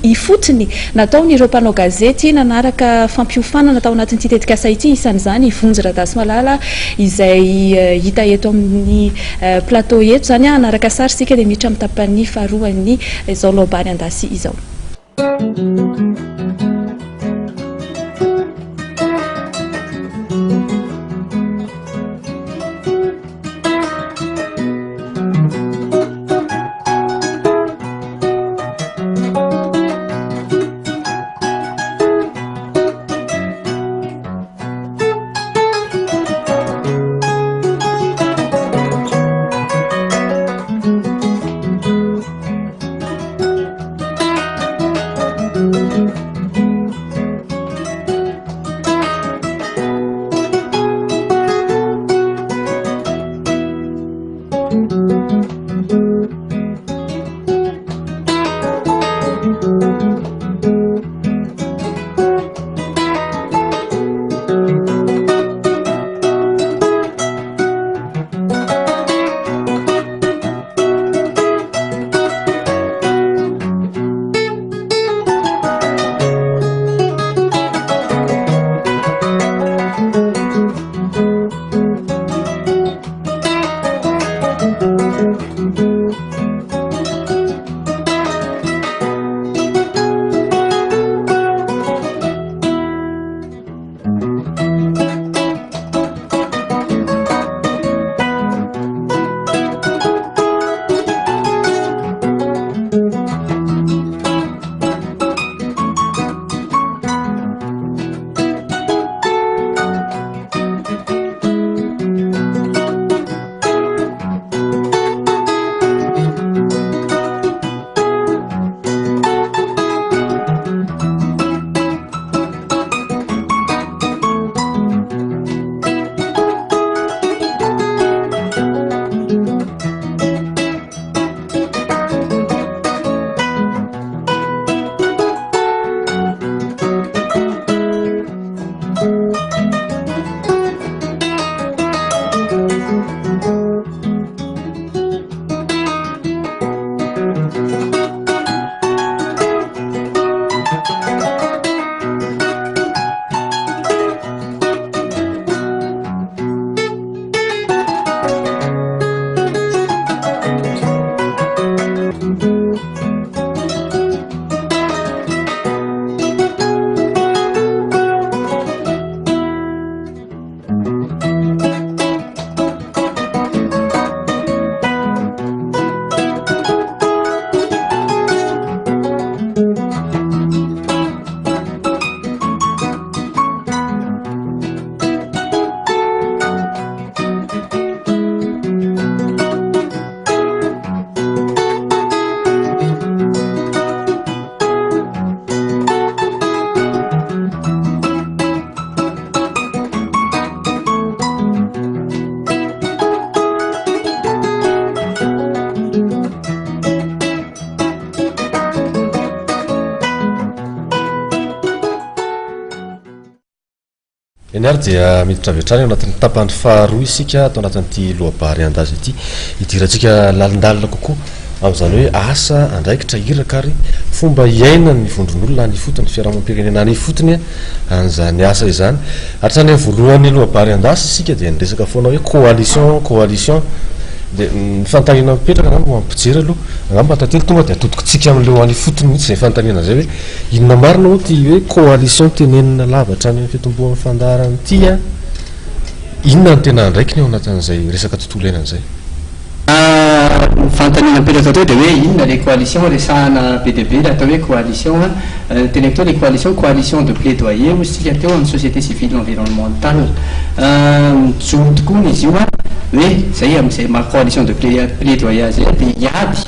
ifotony nataon'ireo mpanao gazety nanaraka fampiofana natao anatin'ity tetikasa ity isan'izany ivonjy radasy malala izay hita eto amin'ny plateau eto zany a anaraka sary sika de miditra amin'ny tapany faharoany izao lobary andasy izao iny ary dia miditra vetrany ao anatin'ny tapany faharoa isika atao anatin'ity lohabary andazy ity idirantsika lalindalina kokoa amin'izany hoe asa andraikitra iraka ary fomba iainany ny vondron'olona ny fotony fiarahamonimpirenena ny fotony an'izany asa izany hatrany amin'ny voalohany lohabary andasy isika dia niresaka foana hoe coalition dia ny fantaniana mipetraka angamba mampijery aloha angamba tantely tonga dia atodikotsika amin'ileo any fotony mihitsy izay fantaniana zay hoe inona marina ho ty hoe coalition tenenina lavatra any amin'ny fitomboan'ny fandarany ity a inona ny tena andraikiny ao anatin'izay resaka tontolo iainan'izay fantaniana mipetraka atao dia hoe inona le coalition resahana be dia be le atao hoe coalition tena atao le coalition de plaidoyer hozy tsika teo amin'ny société civile environnementale mijoro tokoa izy io a hoe zay amin'izay coalition de plaidoyer zay dia hiady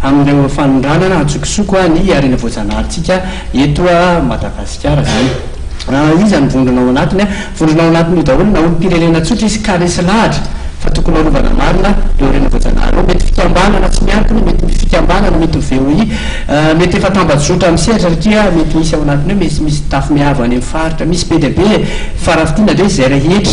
amin'ireo fanondranana atsokosoko a ny arena voajanahary eto a Madagasikara zany izy any vondrona ao anatiny vondrona ao anatiny io daholo na olom-pirenena tsotra izy ka resy lahatra fa tokony arovana marina leo arena voajanahary ao mety fikambanana tsy miankina mety fikambanana mety VOI mety efa tambazotra amin'ny sehatra satria mety misy ao anatiny hoe misy tafy miavo any amin'ny faritra misy be dia be farafitina de zay rehetra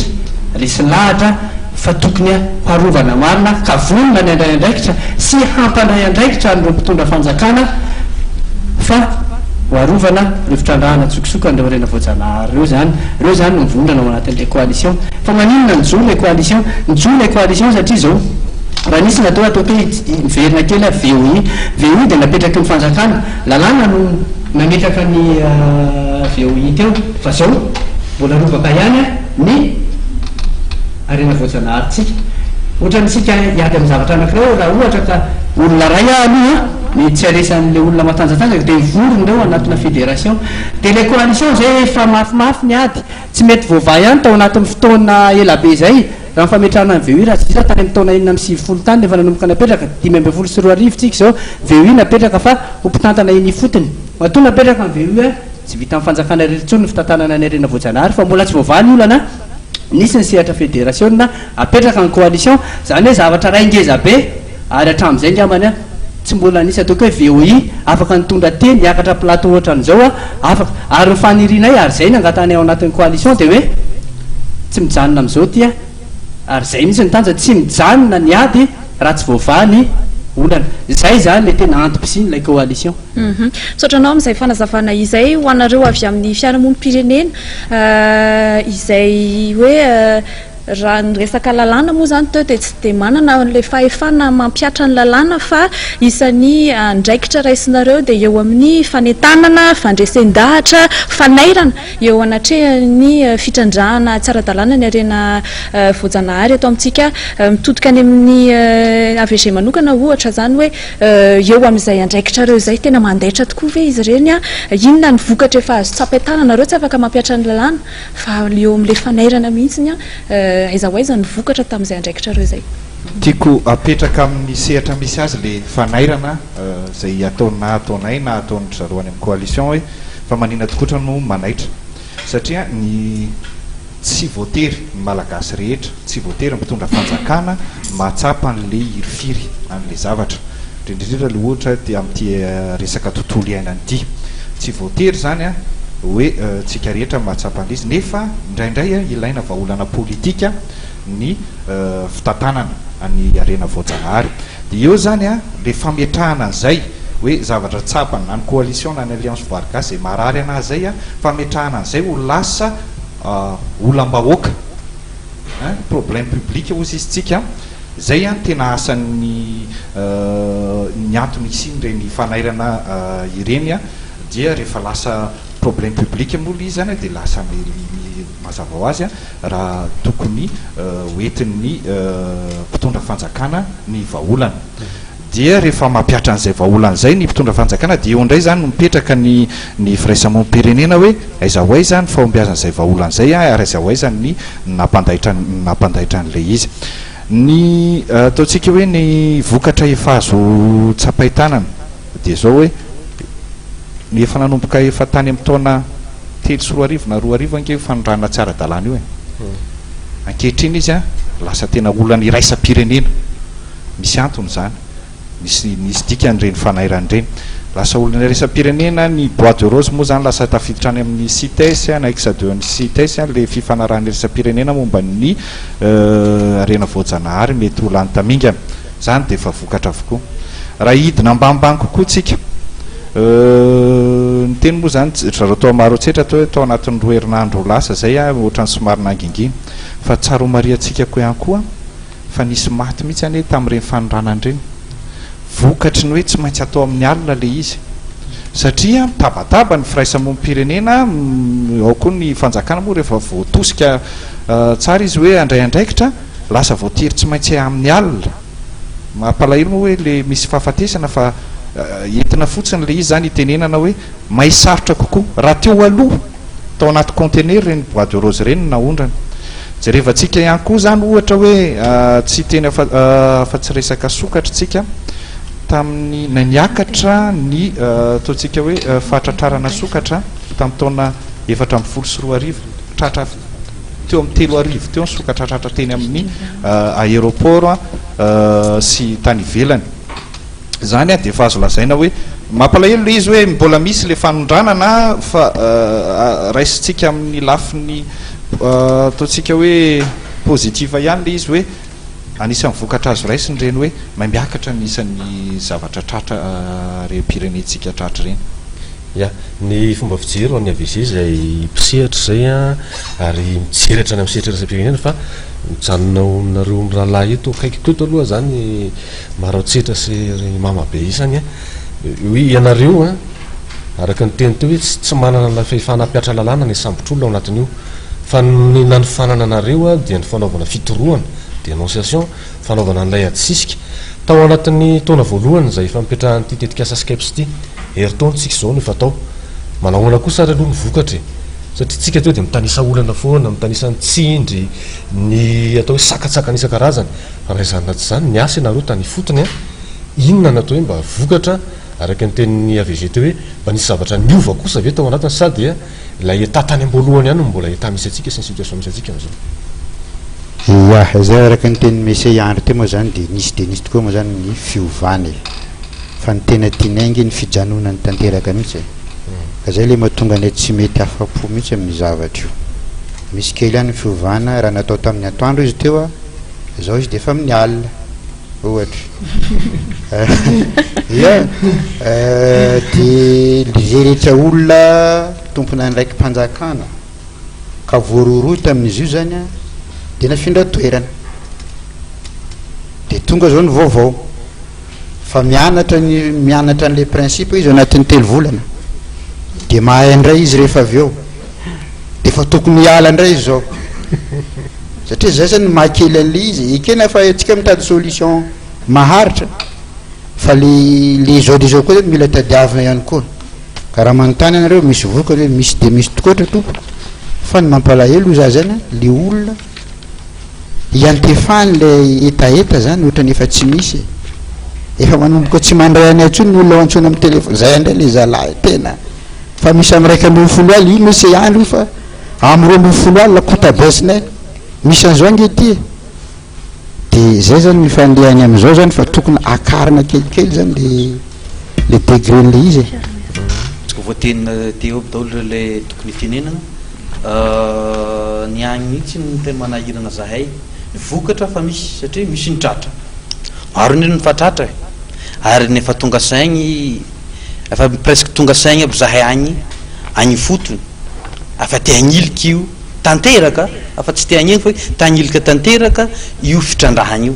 resy lahatra fa tokony harovana marina ka vonona ny andray andraikitra sy hampandray andraikitra an'ireo mpitondra fanjakana fa hoarovana revitrandrahana tsokosoko an'ireo arena voajanahary reo zany mivondrana ao anatin'le coalition fa maninona mijoro le coalition mijoro le coalition satria zao raha nisy natao atao hoe miverina kely VOI dia napetraky ny fanjakana lalàna no nametraka ny VOI teo fa zao mbola rovaka ihany ny arena voajanahary tsika ohatranysika hiady amin'ny zavatra anankiray raha ohatra ka olona ray aloha ny tsy aresan'le olona matanjatanjaka dia vorony reo anatina fédération dia le coalition zay efa mafimafy ny ady tsy mety voava ihany tao anatin'ny fotoana elabe zay raha fametrahana ny VOI raha tsy isa tany amin'ny taona 9 tany nefa nanomboka napetraka 5 sy 4 tsika zao VOI napetraka fa hompitantana iny fotony matoa napetraka ny VOI tsy vita amin'ny fanjakana rehetra ny fitantanana ny arena voajanahary fa mbola tsy voava ny olana nisy ny sehatra fédération na apetraka ny coalition zany hoe zavatra raingeza be ary hatramin'izay ngambany tsy mbola nisy ataoko hoe VOI afaka nitondra teny niakatra plateau ohatran'izao afaka ary nyfanirinay ary zay nangatany ao anatin'ny coalition dia hoe tsy mijanona amin'izao ty ary zay mihitsy nytanja tsy mijanona ny ady raha tsy voava ny olana zay zany le tena antom-pisiny ilay coalition sotranao amin'izay fanazavana izay ho anareo avy amin'ny fiarahamonim-pirenena izay hoe raha nyresaka lalàna moa zany teo dia tsy dia manana le fahefana mampiatra ny lalàna fa isan'ny andraikitra raisinareo dia eo amin'ny fanentanana fandresen-dahatra fanairana eo anatrehany fitrandrahana tsara-dalàna ny arena voajanahary eto amintsika mitodika any amin'ny AVG manokana ohatra zany hoe eo amin'izay andraikitra reo izay tena mandaitra tokoa ve izy ireny inona ny vokatra efa azo tsapain-tananareo tsy afaka mampiatra ny lalàna fa eo amin'le fanairana mihitsiny aiza ho aiza ny vokatra tamin'izay andraikitra reo izay tiako apetraka amin'ny sehatra misy azy le fanairana zay ataonay na ataon'ny zaroany amin'ny coalition hoe fa manina tokotra no manaitra satria ny tsy voatery ny malagasy rehetra tsy voatery mitondra fanjakana mahatsapa an'le irifiry an'le zavatra indrindrindrindra le ohatra dia amin'ity resaka tontolo iainanyity tsy voatery zany hoe tsika rehetra mahatsapa an'izy nefa indraindray ilaina vahaolana politika ny fitantanana any arena voajanahary dia eo zany le fametrahana an'izay hoe zavatra tsapana na ny coalition na ny alliance vargas zay marary anazy zay fametrahana an'izay ho lasa olam-bahoaka problème public ozy izy tsika zay tena asan'ny ny antony isinyreny fanairana ireny dia rehefa lasa problème public mola izy zany dia lasa mazava ho azy raha tokony hoentin'ny mpitondra fanjakana ny vahaolana dia rehefa mampiatra an'izay vahaolana zay ny mpitondra fanjakana dia eo indray zany no mipetraka ny firaisamonim-pirenena hoe aiza ho aiza ny fahombiazan'izay vahaolana zay ary aiza ho aiza ny nampandaitra an'le izy ny ataontsika hoe ny vokatra efa azo tsapain-tanana dia zao hoe ny efa nanomboka efa tany amin'ny taona 3 sy 4 na 2 anke fanondrana tsara-dalàna io ankehitriny izy lasa tena olana iraisam-pirenena misy antony zany misy dika an'ireny fanairan'ireny lasa olona resam-pirenena ny bois de rose moa zany lasa tafiditra any amin'ny CITES anaiksadoan'ny CITES le fifanarahan'ny resam-pirenena momba ny arena voajanahary mety ho lany tamingana zany dia efa vokatra avokoa raha hidina ambanimbany kokoa tsika ny teny moa zany raha tao maro tsetra atao hoe tao anatin'ny roa herinandro lasa zay ohatrany somary nangingina fa tsara ho mariantsika koa ihany koa fa nisy maty mihitsy any tamin'ireny fanondranany ireny vokatry ny hoe tsy maintsy atao amin'ny alina le izy satria tabataba ny firaisa mompirenena ao koa ny fanjakana moa rehefa voatosika tsara izy hoe andray andraikitra lasa voatiry tsy maintsy amin'ny alina mampalahelo moa hoe le misy fahafatesana fa entina fotsiny le izy zany itenenana hoe may sarotra kokoa raha teo aloha tao anaty contener reny bois de rose reny naondrany jerevantsika ihany koa zany ohatra hoe tsy teny fa tsy resaka sokatra tsika tamin'ny naniakatra ny ataontsika hoe fahatratrarana sokatra tamin'ny taona 7 tratra teo amin'ny 3 teo ny sokatra tratra teny amin'ny aéroport sy tany ivelany zany dia efa azo lazaina hoe mampalahelo le izy hoe mbola misy le fanondranana fa raisitsika amin'ny lafiny ataontsika hoe pozitiva ihany le izy hoe anisan'ny vokatra azo raisiny reny hoe miakatra nisan'ny zavatra tratra re-pirenetsika tratra reny ya ny fomba fijery any AVG zay pisehatra zay ary mijeratra any amin'ny sehatra resam-pirenena fa mijanona nareo mirahalahy eto kaiky koeto aloha zany maraotsehatra sy mamabe isany hoe ianareo araka ny teny teo hoe tsy manana la fehifana-piatra lalàna ny sambotr'olona ao anatin'io fa ny nanofanana anareo dia ny fanaovana fitoroana dénonciation fanaovana an'ilay atsisika tao anatin'ny taona voalohany zay efa mipetrahan'ity tetikasa skeps ity heritaony tsika zao no efa tao manahoana kosa ary aloha ny vokatra satria tsika teo dia mitanisa olana foana mitanisan'ny tsindry ny atao hoe sakatsakany isan-karazany fa raha izany naty zany ny asa nareo tany fotony inona natao hoe mba vokatra araka ny tenin'ny AVG teo hoe mba nisy zavatra niova kosa ve tao anatiny sady ilay etatany amboalohany ihany mbola eta misy atsika sy ny situation misy atsika am'izao ia zay araka ny teny mese andro teo moa zany dia nisy tokoa moa zany ny fiovany fa ny tena tinaingy ny fijanonany tanteraka mihitsy ka zay le mahatonga ny tsy mety afapo mihitsy amin'ny zavatra io misy kely any fiovana raha natao tamin'ny atoandro izy teo zao izy dia efa amin'ny alina ohatra ia dia zay rehetra olona tompona ndraiky mpanjakana ka voaroroy tamin'izy io zany dia nafindra toerana dia tonga zao ny vaovao fa mianatra n'le principe izy anatin'ny 3 volana dia mahay indray izy rehefa avy eo dia fa tokony hiala indray izy zao satria zay zany mahakely an'le izy ekena fa tsika mitady solution maharitra fa le zao de zao koa zany mila tadiavina ihany koa ka raha manontany anareo misy vokatra hoe misy de misy tokoatra tompo fa ny mampalahelo za zany le olona iantefany le etaeta zany ohatrany efa tsy misy efa manomboka tsy mandray any antsony ny olona antsony amin'ny telefony zay andray le zalahy tena fa misy amin'ny 1 aly io misy andro io fa amin'ny 2 aly lakota basinay misy an'izao angety dia zay zany mifandehany amin'izao zany fa tokony akarina kelikely zany le degré n'le izy tsika voatenina teo daholo le tokony tenenana ny agny mihitsy ny tena manahirana zahay ny vokatra fa misy satria misy ny tratra maro ny fa tratra ary nefa tonga saigny efa presque tonga saigny aby zahay agny fotony afa te hagnilika io tanteraka afa tsy te hagneny fa tagnilika tanteraka io fitrandrahana io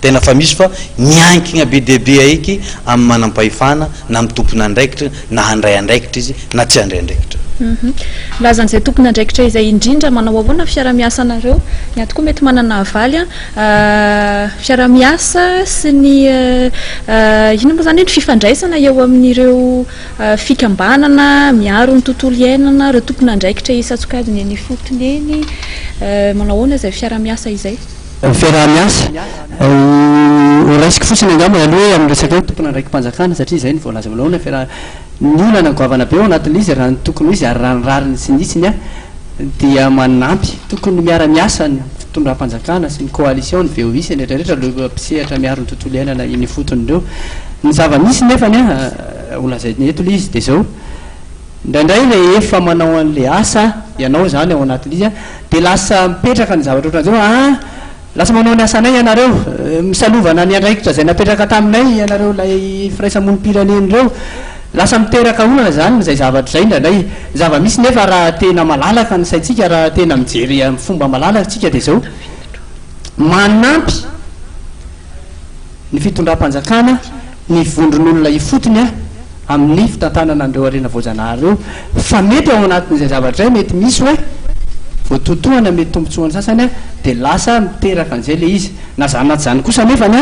tena fa misy fa miankina be deabe aiky amin'ny manam-pahefana na amin'ny tompony andraikitra na handray andraikitra izy na tsy handray andraikitra lazan'izay tompony andraikitra izay indrindra manao ahoana fiara-miasa anareo ny ato koa mety manana avaly fiara-miasa sy ny ino moa zany hoe ny fifandraisana eo amin'ireo fikambanana miaro ny tontolo iainana reo tompony andraikitra isatsokadiny ny fotony eny manao ahoana izay fiara-miasa izay fiara-miasa raisiko fotsiny angamba aloha hoe amin'ny resaka hoe tompony andraiky mpanjakana satria zay ny voalaza malaona fiara ny olana goavana be ao anatin'izy raha ny tokony izy ary raha ny rariny sy nisiny dia manampy tokony miara-miasa ny fitondram-panjakana sy ny coalition ny VOIS rehetrarehetra lo pisehatra miaro ny tontolo iainana ny fotony ireo ny zava-misy nefany olazainy eto le izy de zao indraindray le efa manao an'le asa ianao zany ao anatin'izy a de lasa mipetraka ny zavatra ohatran'izao lasa manao ny asanay ianareo misalovana ny andraikitra zay napetraka taminay ianareo lay firaisa monipirenena reo lasa miteraka olana zany zay zavatra zay indraindray zava-misy nefa raha tena malalaka ny saitsika raha tena mijery amin'ny fomba malalaka tsika de zao manampy ny fitondram-panjakana ny vondron'olona ifotony amin'ny fitantanana andreo arena voajanahary reo fa mety ao anatin'izay zavatra zay mety misy hoe voatotohana mety tombotsoany sasany de lasa miteraka an'izay le izy na zany naty zany kosa nefany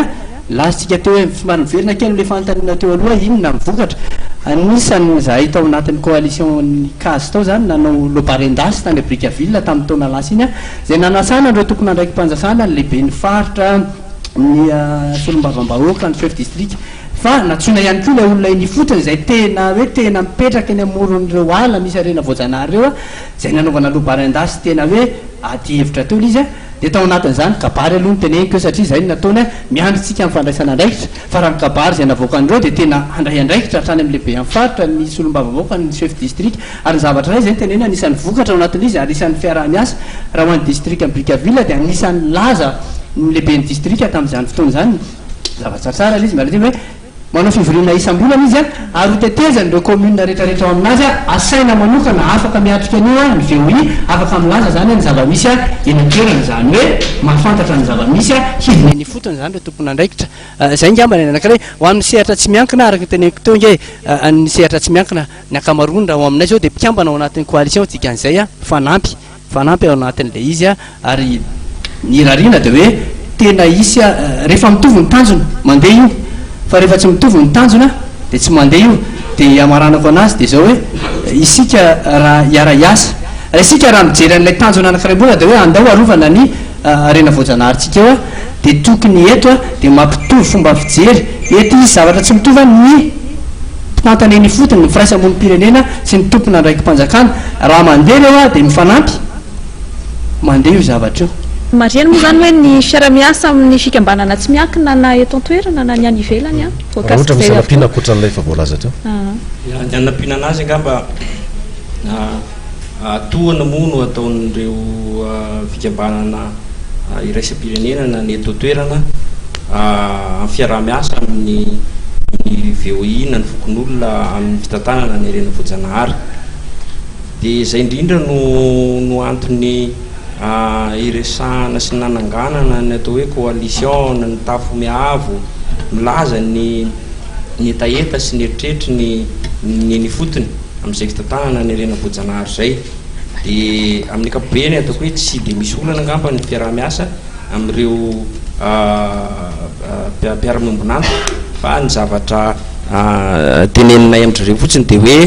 lasatsika teo hoe somary miverina kely le fanontaniana teo aloha inona mivokatra anisany zahay tao anatin'ny coalition ny kazy tao zany nanao lobarendasy tany Brikaville tamin'ny taona lasa iny zay nanasana andreo tokony andraiky mpanjakana ny lehibe ny faritra ny solombavambahoaka ny chef district fa natsoina ihany koa le olona nifotony zay tena hoe tena mipetraka eny amoron'ireo ala misy arena voajanahary reo zay nanaovana lobarendasy tena hoe aty hevitra teo izy de tao anatin'izany kabary aloha ny teneniko satria zay nataony miandrotsika amin'ny fandraisana andraikitra fa raha ny kabary zay navoakan'ireo de tena handray andraikitra hatrany amin'ny lehibe amin'ny faritra ny solombavavoaka ny chef district ary ny zavatra ray zay tena anisan'ny vokatra ao anatin'izy anisan'ny fiarahamiasa raha hoan'ny district amin'ny Brikaville de anisan'ny laza ny lehibe ny district tamin'izany fotoana zany zavatra tsara izy miala hoe manao fivorina isam-bolana izy ary hotetezan'ireo commune rehetrarehetra ao aminazy asaina manokana afaka miatrika an'io ny VOI afaka milaza zany ny zava-misy eny an-toerana zany hoe mahafantatra ny zava-misy hidiny ny fotony zany re tompony andraikitra zay ngambany anankiray ho amin'ny sehatra tsy miankina araka teneniko teo nge ny sehatra tsy miankina ny akamarony raha ho aminay zao de mpikambana ao anatin'ny coalition dikan'izay fanampy ao anatin'le izy ary ny rarina de hoe tena isy rehefa mitovy ny tanjona mandeha io fa rehefa tsy mitovy ny tanjona de tsy mandeha io de amaranako anazy de zao hoe isika raha iara iasa raha isika raha mijery an'ilay tanjona anankiray mbola de hoe andao arovana ny arena voajanaharytsika eo de tokony eto de mampitovy fomba fijery ety izy zavatra tsy mitovy ny mpitantana eny fotony ny firaisa monipirenena sy ny tompony andraiky mpanjakana raha mandeha reo de mifanampy mandeha io zavatra io mariany moa zany hoe ny fiaramiasa amin'ny fikambanana tsy miankina na eto an-toerana na ny any ivelany ohatra misy anampiana akoatran'ilay efa voalaza teo ny anampiana anazy angamba tohana mono ataon'ireo fikambanana iraisam-pirenena na ny eto an-toerana amin'ny fiaramiasa amin'ny VOI na ny fokon'olona amin'ny fitantanana ny arena voajanahary de zay indrindra no antony iresahana sy nananganana ny atao hoe coalition ny tafo miavo milaza ny taeta sy ny eritreritry ny fotony amin'izay fitantanana ny arena voajanahary zay de amin'ny ankapobeny ataoko hoe tsy de misy olana angamba ny fiarah-miasa amin'ireo mpiara-miombonanto fa ny zavatra teneninay amin'ireo fotsiny de hoe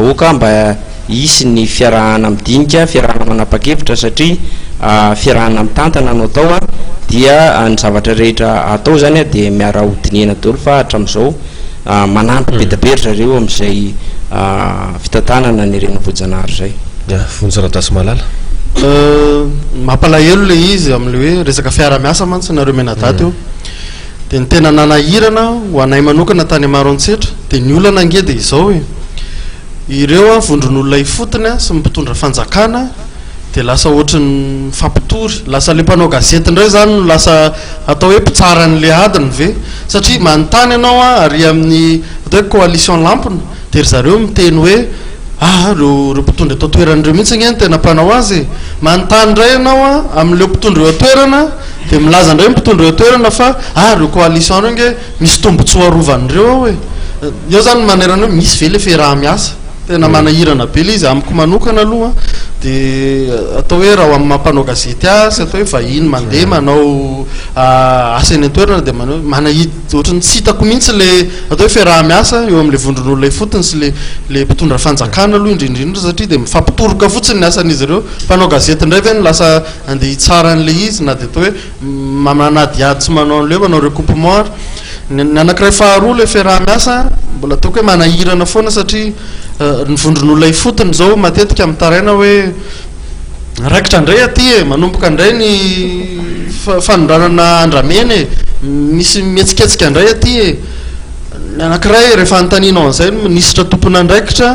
oka mba isy ny fiarahana midinika fiarahana manapa-kevitra satria fiarahana mitantana no atao dia ny zavatra rehetra atao zany de miara hodinena daholo fa hatramin'izao manampy bedaberitra reo amin'izay fitantanana ny rena voajanahary zay vonjaratasy malala mampalahelo le izy amin'le hoe resaka fiara-miasa mantsy nareo menadaty eo de ny tena nanahirana ho anay manokana tany maro antsetra de ny olana ange de izao hoe ireo vondron'olona ifotony sy mipitondra fanjakana de lasa ohatrany fampitory lasa le mpanao gazety indray zany no lasa atao hoe mpitsara n'le adiny ve satria manontany ianao ary amin'ny atao hoe coalition lampona de ry zareo miteny hoe reo mpitondra atao toeran'ireo mihitsy ngeny tena mpanao azy manontany indray ianao amin'leo mpitondra eo toerana de milaza indray mpitondra eo toerana fa reo coalition reo nge misy tombotsoa arovan'ireo ao hoe eo zany manerana hoe misy ve le fiaraha-miasa tena manahirana be le izy amiko manokana aloha de atao hoe raha amin'ny mampanao gazety asy atao hoe vahiny mandeha manao asa eny an-toerana de ohatrany tsy hitako mihitsy le atao hoe fiaraha-miasa eo amin'le vondron'olona ifotony sy le mpitondra fanjakana aloha indrindrindra satria de mifampitoroka fotsiny ny asan'izy ireo mpanao gazety indray ve ny lasa andeha hitsara an'le izy na de atao hoe manadiady tsy manao an'leo manao recoupement ny anankiray faharoa le fiaraha-miasa mbola ataoko hoe manahirana foana satria ny vondron'olona ifotony zao matetika amin'ny taraina hoe raikitra indray aty manomboka indray ny fanondranana andramena misy mihetsiketsika indray aty anankiray rehefa antaninao an'izay minisitra tompona andraikitra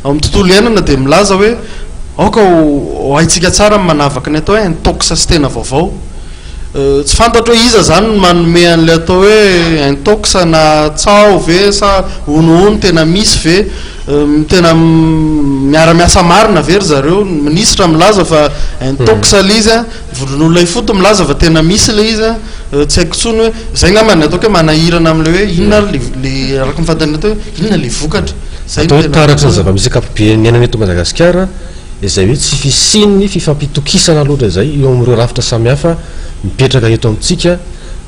ao amin'ny tontolo iainana dia milaza hoe aoka haitsika tsara manavaka ny atao hoe intox sy tena vaovao tsy fantatra hoe iza zany manome an'le atao hoe intox na tsao ve sa onoony tena misy ve tena miara-miasa marina very zareo ministra milaza fa intox le izy a voron'olona ifoto milaza fa tena misy le izy a tsy haiko tsony hoe zay ngambany ataoko hoe manahirana am'le hoe inona le araka mifantany atao hoe inona le vokatra zay atao hoe taratra ny zava-misy akapobeany iainana eto Madagasikara izay hoe tsy fisiny fifampitokisana loatra zay eo amin'ireo rafitra samihafa mipetraka eto amintsika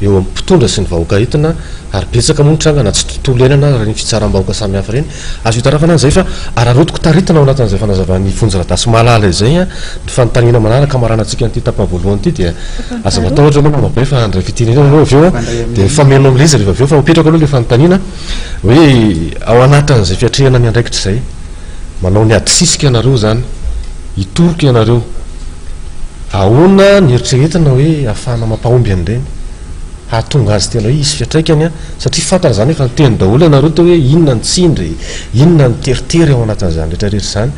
eo amin'ny mpitondra sy ny vahoaka entina ary betsaka moa nitranga na tsy tontolo iainana raha ny fitsaram-bahoaka samihafa reny azo hitarafana an'izay fa araharotiko taritana ao anatin'izay fanazavany fonjy-radasy malala izay a ny fanontaniana manaraka maranantsika nyity tapany voalohany ity dia aza vatao ohatra aloha mamabe fa andray fitenena anao avy eo a dia fameno amin'ilay izy rehefa avy eo fa mipetraka aloha le fanontaniana hoe ao anatin'izay fiatrehana ny andraikitra izay manao ny adisisika ianareo zany hitoroka ianareo ahoana ny eritreretina hoe ahafahana mampahomby an'ireny hahatonga azy tena hoe isy fiatraikany a satria fantana zany efa niteny daholo ianareo teo hoe inona ny tsindry inona ny teritery ao anatin'izany rehetrarehetra zany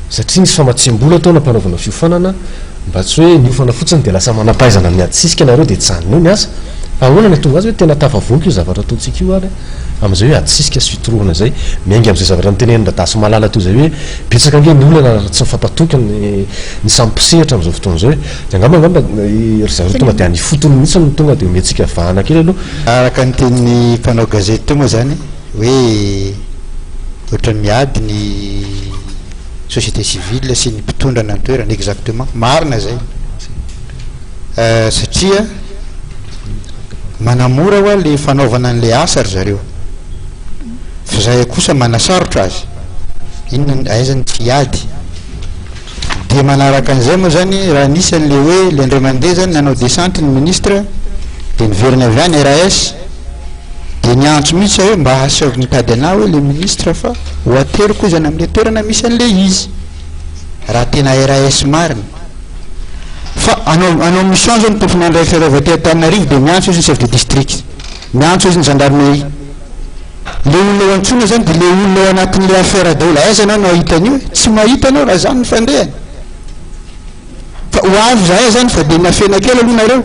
satria nisy famatsim-bola tao nampanaovana fiofanana mba tsy hoe niofana fotsiny dia lasa manampaizana amin'ny adisisika ianareo dia tsanona io ny asa fa ahoana ny tonga azy hoe tena tafavonika io zavatra ataontsika io ary amin'izay hoe adisisika sy fitorohana zay miainga amin'izay zavatra nitenenina dasy malala toy zay hoe betsaka ange ny olana tsy mifampatoky ny sampisehatra amin'izao fotoana zao hoe dia angamba ry zareo tonga dia anyfotony mihitsy ny tonga dia omentsika vahana kely aloha araka ny tenin'ny mpanao gazety teo moa zany hoe ohatra miady ny société civile sy ny mpitondrana ny toerana exactement marina zay satria manamora hoa le fanaovana an'le asa ry zareo fa zay kosa manasarotra azy inona aizany tsy hiady dia manaraka an'izay moa zany raha nisy an'le hoe le ndray mandeha zany nanao descente ny ministre dia niverina avy any RAS dia niantso mihitsy hoe mba haseovy mitady ana hoe le ministre fa ho ateriko izany amin'le toerana misy an'le izy raha tena RAS marina fa anao mission zany tompony andraikitra rehefa te Antananarivo dia miantso izy ny chef de district miantso izy ny gendarmerie le olona eo antsona zany dia le olona eo anatin'le affaire daholo aiza anao no ahitan'io tsy mahita anao raha zany ny fandehany fa ho avy zahay zany fa dia nafena kely aloha nareo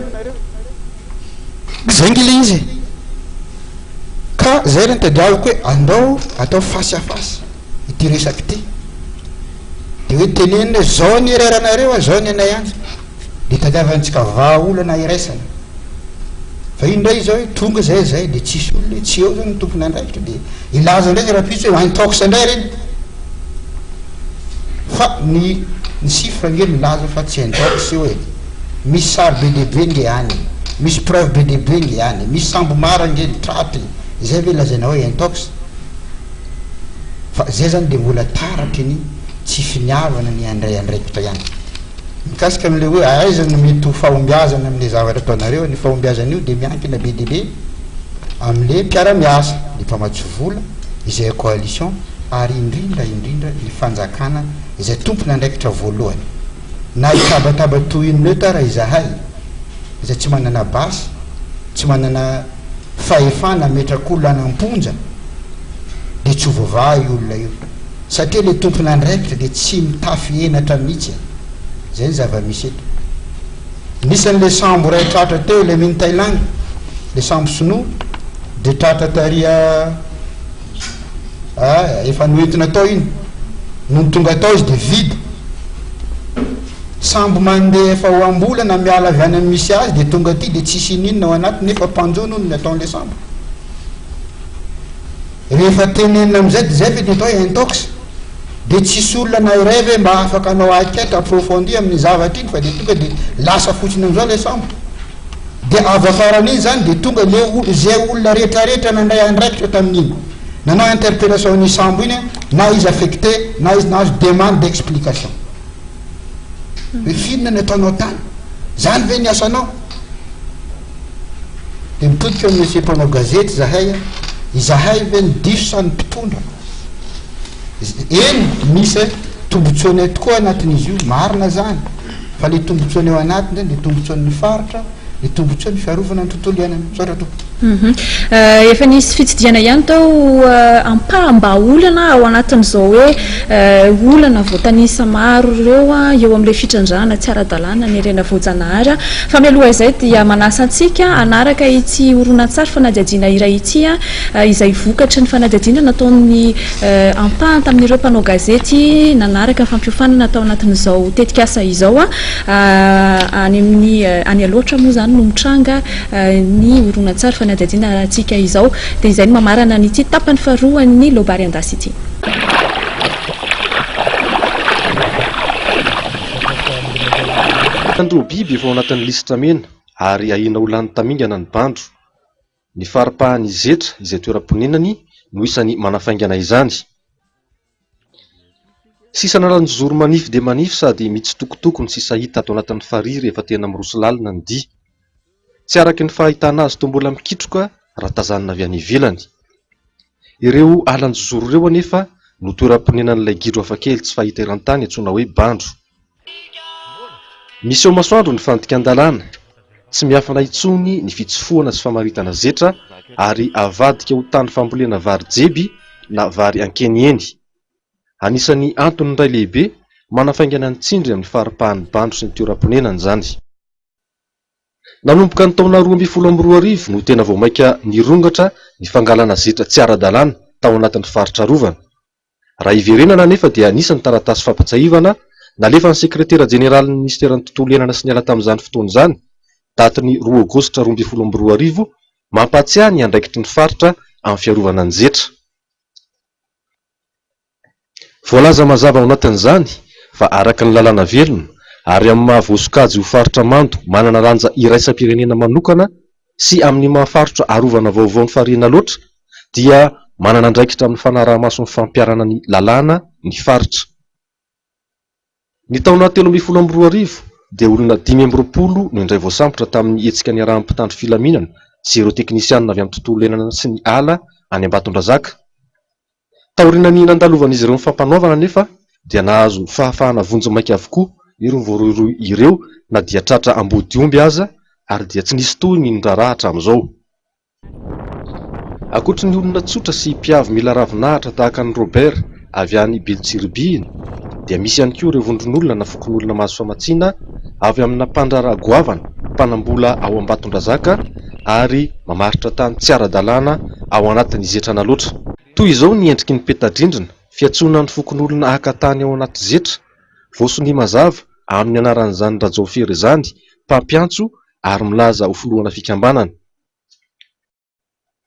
zay ngy le izy ka zay reny tadiaviko hoe andao atao face à face ity resaky ty dia hoe tenenina zao ny ereranareo a zao ny anay any dia tadiavantsika vahaolana iraisana fa ino ndray zao hoe tonga zay dia tsisy olona tsy eo zao ny tompony andraikitra dia ilaza ndraiky raha pitsy hoe intox indray reny fa ny chiffre nge milaza fa tsy intox io hoe misy sary be dehibe nge any misy preuve be dehibe nge any misy sambo mara nge nitraty zay ve lazana hoe intox fa zay zany dia mbola taratry ny tsy finiavana ny andray andraikitra ihany mikasika am'le hoe aizany mety ho fahombiazana amin'le zavatra ataonareo ny fahombiazana io dia miankina be dehibe am'le mpiara-miasa ny mpamatsovola izay coalition ary indrindra ny fanjakana izay tompony andraikitra voalohany na hitabataba toinoneo tara izahay izay tsy manana basy tsy manana fahefana metrak'olona anamponja dia tsy hovavaha io olona io satria le tompony andraikitra dia tsy mitafy enatra mihitsy zay ny zava-misy eto nisan'le sambo ray tratra teo le miny Thaïlande le sambo sinoa dia tratra taria efa noentina tao iny no tonga tao izy dia vide sambo mandeha efa ho ambolana miala avy any amin'ny misy azy dia tonga ty dia tsisy ininona ao anatiny nefa mpanjono no ny ataon'le sambo rehefa tenenina am'izay dia zay fe dia atao hoe intox dia tsisy olona na iray ve mba afaka anao enquête approfondi amin'ny zavatra iny fa dia tonga dia lasa fotsiny am'izao le sambo dia avy afaran'iny zany dia tonga le zay olona rehetrarehetra nandray andraikitra tamin'iny nanao interpellation ny sambo iny na izy affecté na izy nazo demande d'explication hoe finona ny ataonao tany zany ve ny asanao dia mitodika eo monsieur mpanao gazety zahay izahay ve ny diso sa ny mpitondra eny misy tombontsony tokoa anatin'izy io marina zany fa le tombotsony eo anatiny zany le tombotsony ny faritra le tombotsony fiarovana ny tontolo iainana sotra tompoko Efa nisy fitsidiana ihany tao ampaham-baolana ao anatin'izao hoe olana voatanisa maro ireo eo amin'ilay fitrandrana tsy ara-dalàna ny rena voajanahary fa mialoha izay dia manasa antsika anaraka ity horonan-tsary fanadihadiana iray ity izay vokatry ny fanadihadiana nataon'ny ampahany tamin'ireo mpanao gazety nanaraka fampiofanana tao anatin'izao tetikasa izao any amin'ny any aloatra moa zany no mitranga ny horonan-tsary fanadihadiana rahantsika izao dia izay ny mamarana nyity tapany faharoany lobary andasy ity. Andro biby efa ao anatin'ny lisitra mena ary ahina olany tamingana ny bandro. Ny faripahany zetra izay toeram-ponenany no isany manafaingana izany. Sisa nalany zoro manify dia manify sady mitsitokotoko ny sisa hita ato anatin'ny fariry efa tena miroso lalina ny dia. Tsy araky ny fahitana azy toa mbola mikitroka raha tazanina avy any ivelany. Ireo alan'ny zoro ireo anefa no toeram-ponenan'ilay gidro hafakely tsy fahita eran-tany antsoina hoe bandro. Misy eo masoandro ny fantika an-dalàna, tsy miafina intsony ny fitsofoana sy famaritana zetra ary avadika ho tany fambolena vary jeby na vary ankenieny. Anisan'ny antony iray lehibe manafaingana ny tsindry amin'ny faripahany bandro sy ny toeram-ponenany izany. Nanomboka ny taona 2012 no tena vao maika nirongatra ny fangalana zetra tsy ara-dalàna tao anatin'ny faritra rovana. Raha iverenana anefa dia anisan'ny taratasy fampatsahivana nalefa ny sekretera jeneralin'ny ministeran'ny tontolo iainana sy ny ala tamin'izany fotoana izany daty ny 2 Aogositra 2012 mampatsiahy ny andraikitry ny faritra amin'ny fiarovana ny zetra. Voalaza mazava ao anatin'izany fa araka ny lalàna velona ary amin'ny mahavoasokajy ho faritra mando manana ranja iraisam-pirenena manokana sy amin'ny mahafaritra arovana vaovao ny farina loatra dia manana andraikitra amin'ny fanaraha-maso ny fampiarana ny lalàna ny faritra. Ny taona 2012 dia olona 520 no indray voasambotra tamin'ny hetsika ny arahan'ny mpitandro filaminana sy ireo teknisianina avy amin'ny tontolo iainana sy ny ala any Ambatondrazaka. Taorianany nandalovan'izy ireo ny fampanaovana nefa dia nahazo fahafahana vonjy-maika avokoa ireo voaroiroy ireo na dia tratra ambody omby aza ary dia tsy nisy toy ny ndraraha hatramin'izao. Ankoatra ny olona tsotra sy mpiavo mila ravinahitra tahaka ny Robert avy any Beltsiribiny dia misy ihany koa ireo vondron'olona na fokon'olona mahazo famatsiana avy amina mpandrara goavana mpanambola ao Ambatondrazaka ary mamaritra tany tsy ara-dalàna ao anatin'ny zetrana loatra. Toy izao ny endriky ny petadrindrina fiatsoana ny fokon'olona haka tany ao anaty zetra voasony mazava amin'ny anaran'izany rajao fery izany mpampiantso ary milaza ho filohana fikambanana.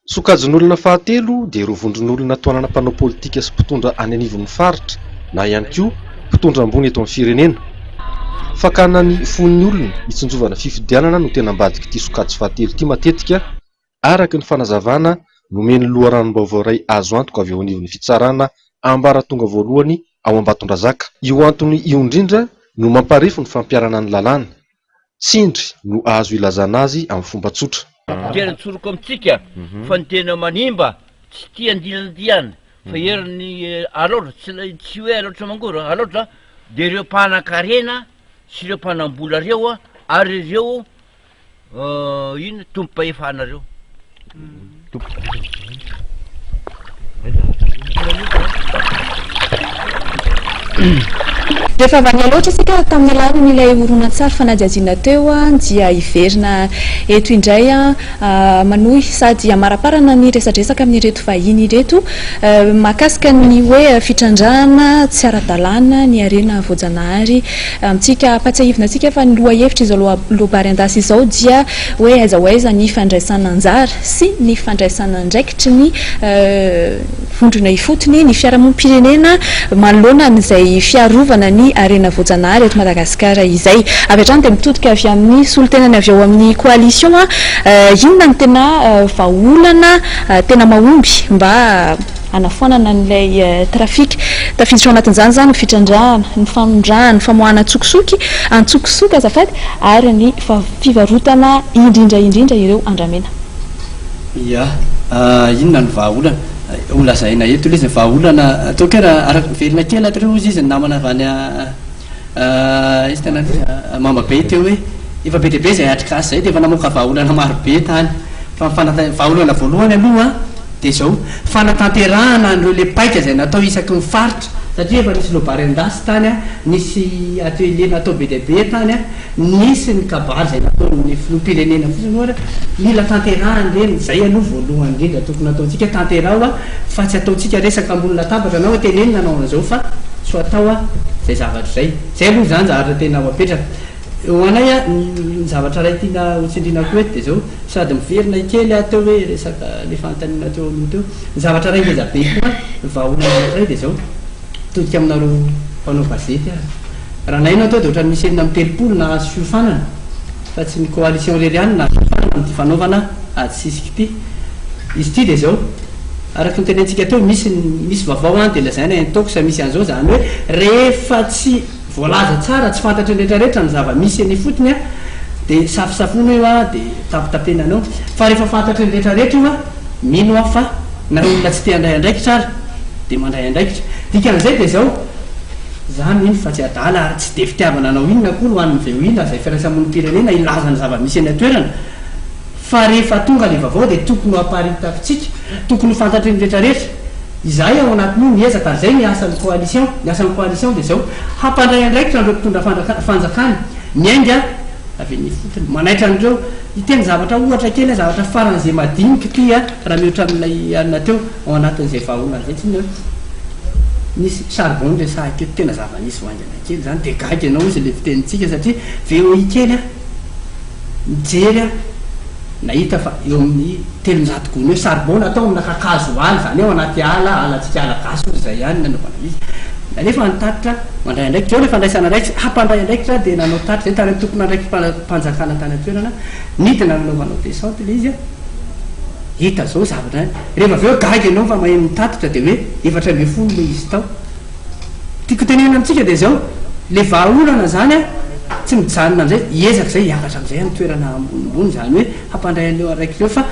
Sokajin'olona fahatelo dia ireo vondron'olona toanana mpanao politika sy mpitondra any anivon'ny faritra na ihany koa mpitondra ambony eto amin'ny firenena. Fakana ny fon'ny olona hitsinjovana fifidianana no tena ambadiky ity sokajy fahatelo ity matetika araka ny fanazavana nomeny loharanom-baovao iray azo antoka avy eo anivon'ny fitsarana ambaratonga voalohany ao Ambatondrazaka. Io antony io indrindra no mamparefo ny fampiarana ny lalàna. Tsindry no azo ilazana azy amin'ny fomba tsotra. Tena tsoroko amintsika fa ny tena manimba tsy tia andilandiana fa heriny aloatra tsy hoe aloatra mangoro aloatra dia ireo mpanan-karena sy ireo mpanambola reo ary ireo ino tompo-pahefanareo. Rehefa avy any aloatra isika tamin'ny alalan'ilay horonan-tsary fanadihadiana teo dia iverina eto indray manohy sady amaraparana ny resadresaka amin'ireto vahiny ireto mahakasika ny hoe fitrandrana tsy ara-dalàna ny arena voajanahary amintsika patsiahivina antsika fa ny loha hevitra izao lobary andasy izao dia hoe aiza ho aiza ny fandraisana anjara sy ny fandraisana andraikitry ny vondrona ifotony ny fiarahamonim-pirenena manoloana n'izay fiarovana ny arena voajanahary eto Madagasikara izay avy hatrany dia mitodika avy amin'ny solotenany avy ao amin'ny coalition inona ny tena vahaolana tena mahomby mba anafoanana n'ilay trafika tafiditra ao anatin'izany zany ny fitrandrana ny famondrana ny famoahana antsokisoka azafady ary ny fivarotana indrindra ireo andramena. Ya inona ny vahaolana olazaina eto ilay izy vahaolana atao kera araka velona kely atreo izy izy namana avy any izy tena mama be teo hoe efa be dia be izay atrikasy zay dia efa namoaka vahaolana maro be tany fa vaolana voalohany aloha dia zao fanatanterahana an'ireo le paika zay natao isaky ny faritra satria efa nisy lobary andasy tany a nisy atelier natao be deabe tany a nisy ny kabary zay natao ny filoam-pirenena fotsiny ohatra mila tanterahany reny zay aloha voalohany indrindra tokony ataontsika tanteraha a fa tsy ataontsika resaka ambony latabatra anao teneny nanao an'izao fa so atao a zay zavatra zay aloha zany zavatra tena mapetraka eo anay a ny zavatra ray tiana hotsindrinako eto dia zao sady miverina kely ateo hoe resaka le fanontaniana teo aloha teo ny zavatra ray ngezabe koa vaolana ray dia zao todika aminareo mpanao gazety raha naino atao dia ohatrany misy enina amin'ny telopolo na azo fiofanana fa tsy ny coalition reriany na fiofanana amty fanaovana atsisiky ity izy ity dia zao araky ny tenentsika teo misy vaovao any dia lazaina entokosa misy an'izao zany hoe rehefa tsy voalaza tsara tsy fantatry ny rehetrarehetra ny zava-misy any fotony a dia safisafona io a dia tapitapenanao fa rehefa fantatry ny rehetrarehetra io a mino a fa na olona tsy te handray andraikitra ary dia mandray andraikitra dikan'izay dia zao zany iny fa tsy adala ary tsy de fitiavana anao inona koa no hoan'ny veo ina zay firaisamonipirenena ilaza ny zava-misy any atoerana fa rehefa tonga le vaovao dia tokony ho aparitafitsika tokony ho fantatry ny rehetrarehetra izahay ao anatin'io miezaka ary zay miasan'ny coalition dia zao hampandray andraikitra nreo mpitondra fanjakany miainga avy ny fotony manaitra an'ireo iteny zavatra ohatra kely zavatra faran'izay madinika ty a raha mihoatra amin'ilay alina teo ao anatin'izay vaholana zay tsiny nisy charbon le sahaketo tena zava-nisy voangana kely zany dia gaga ianao izy le fitenitsika satria voi kely a mijery a nahita fa eo amin'ny 300 gony hoe charbon atao amina kakazo aly zany eo anaty alatsika alagaso zay ihany nanaovana izy nefa nitatitra mandray andraikitra eo lefa andraisana andraikitra hampandray andraikitra dia nanao tatitra zay tany tokony andraiky mpanjakana tany atoerana nidina nanaovanao descente le izy a hita zao zavatra rehefa aveo gaga ianao fa mahay mitatitra dia hoe 400 le izy tao tiako tenena amitsika dia zao le vaolana zany a tsy mijanona am'izay iezaka zay hiakatra am'izay any toerana ambonimbony zany hoe hampandray an'leo araikitra eo fa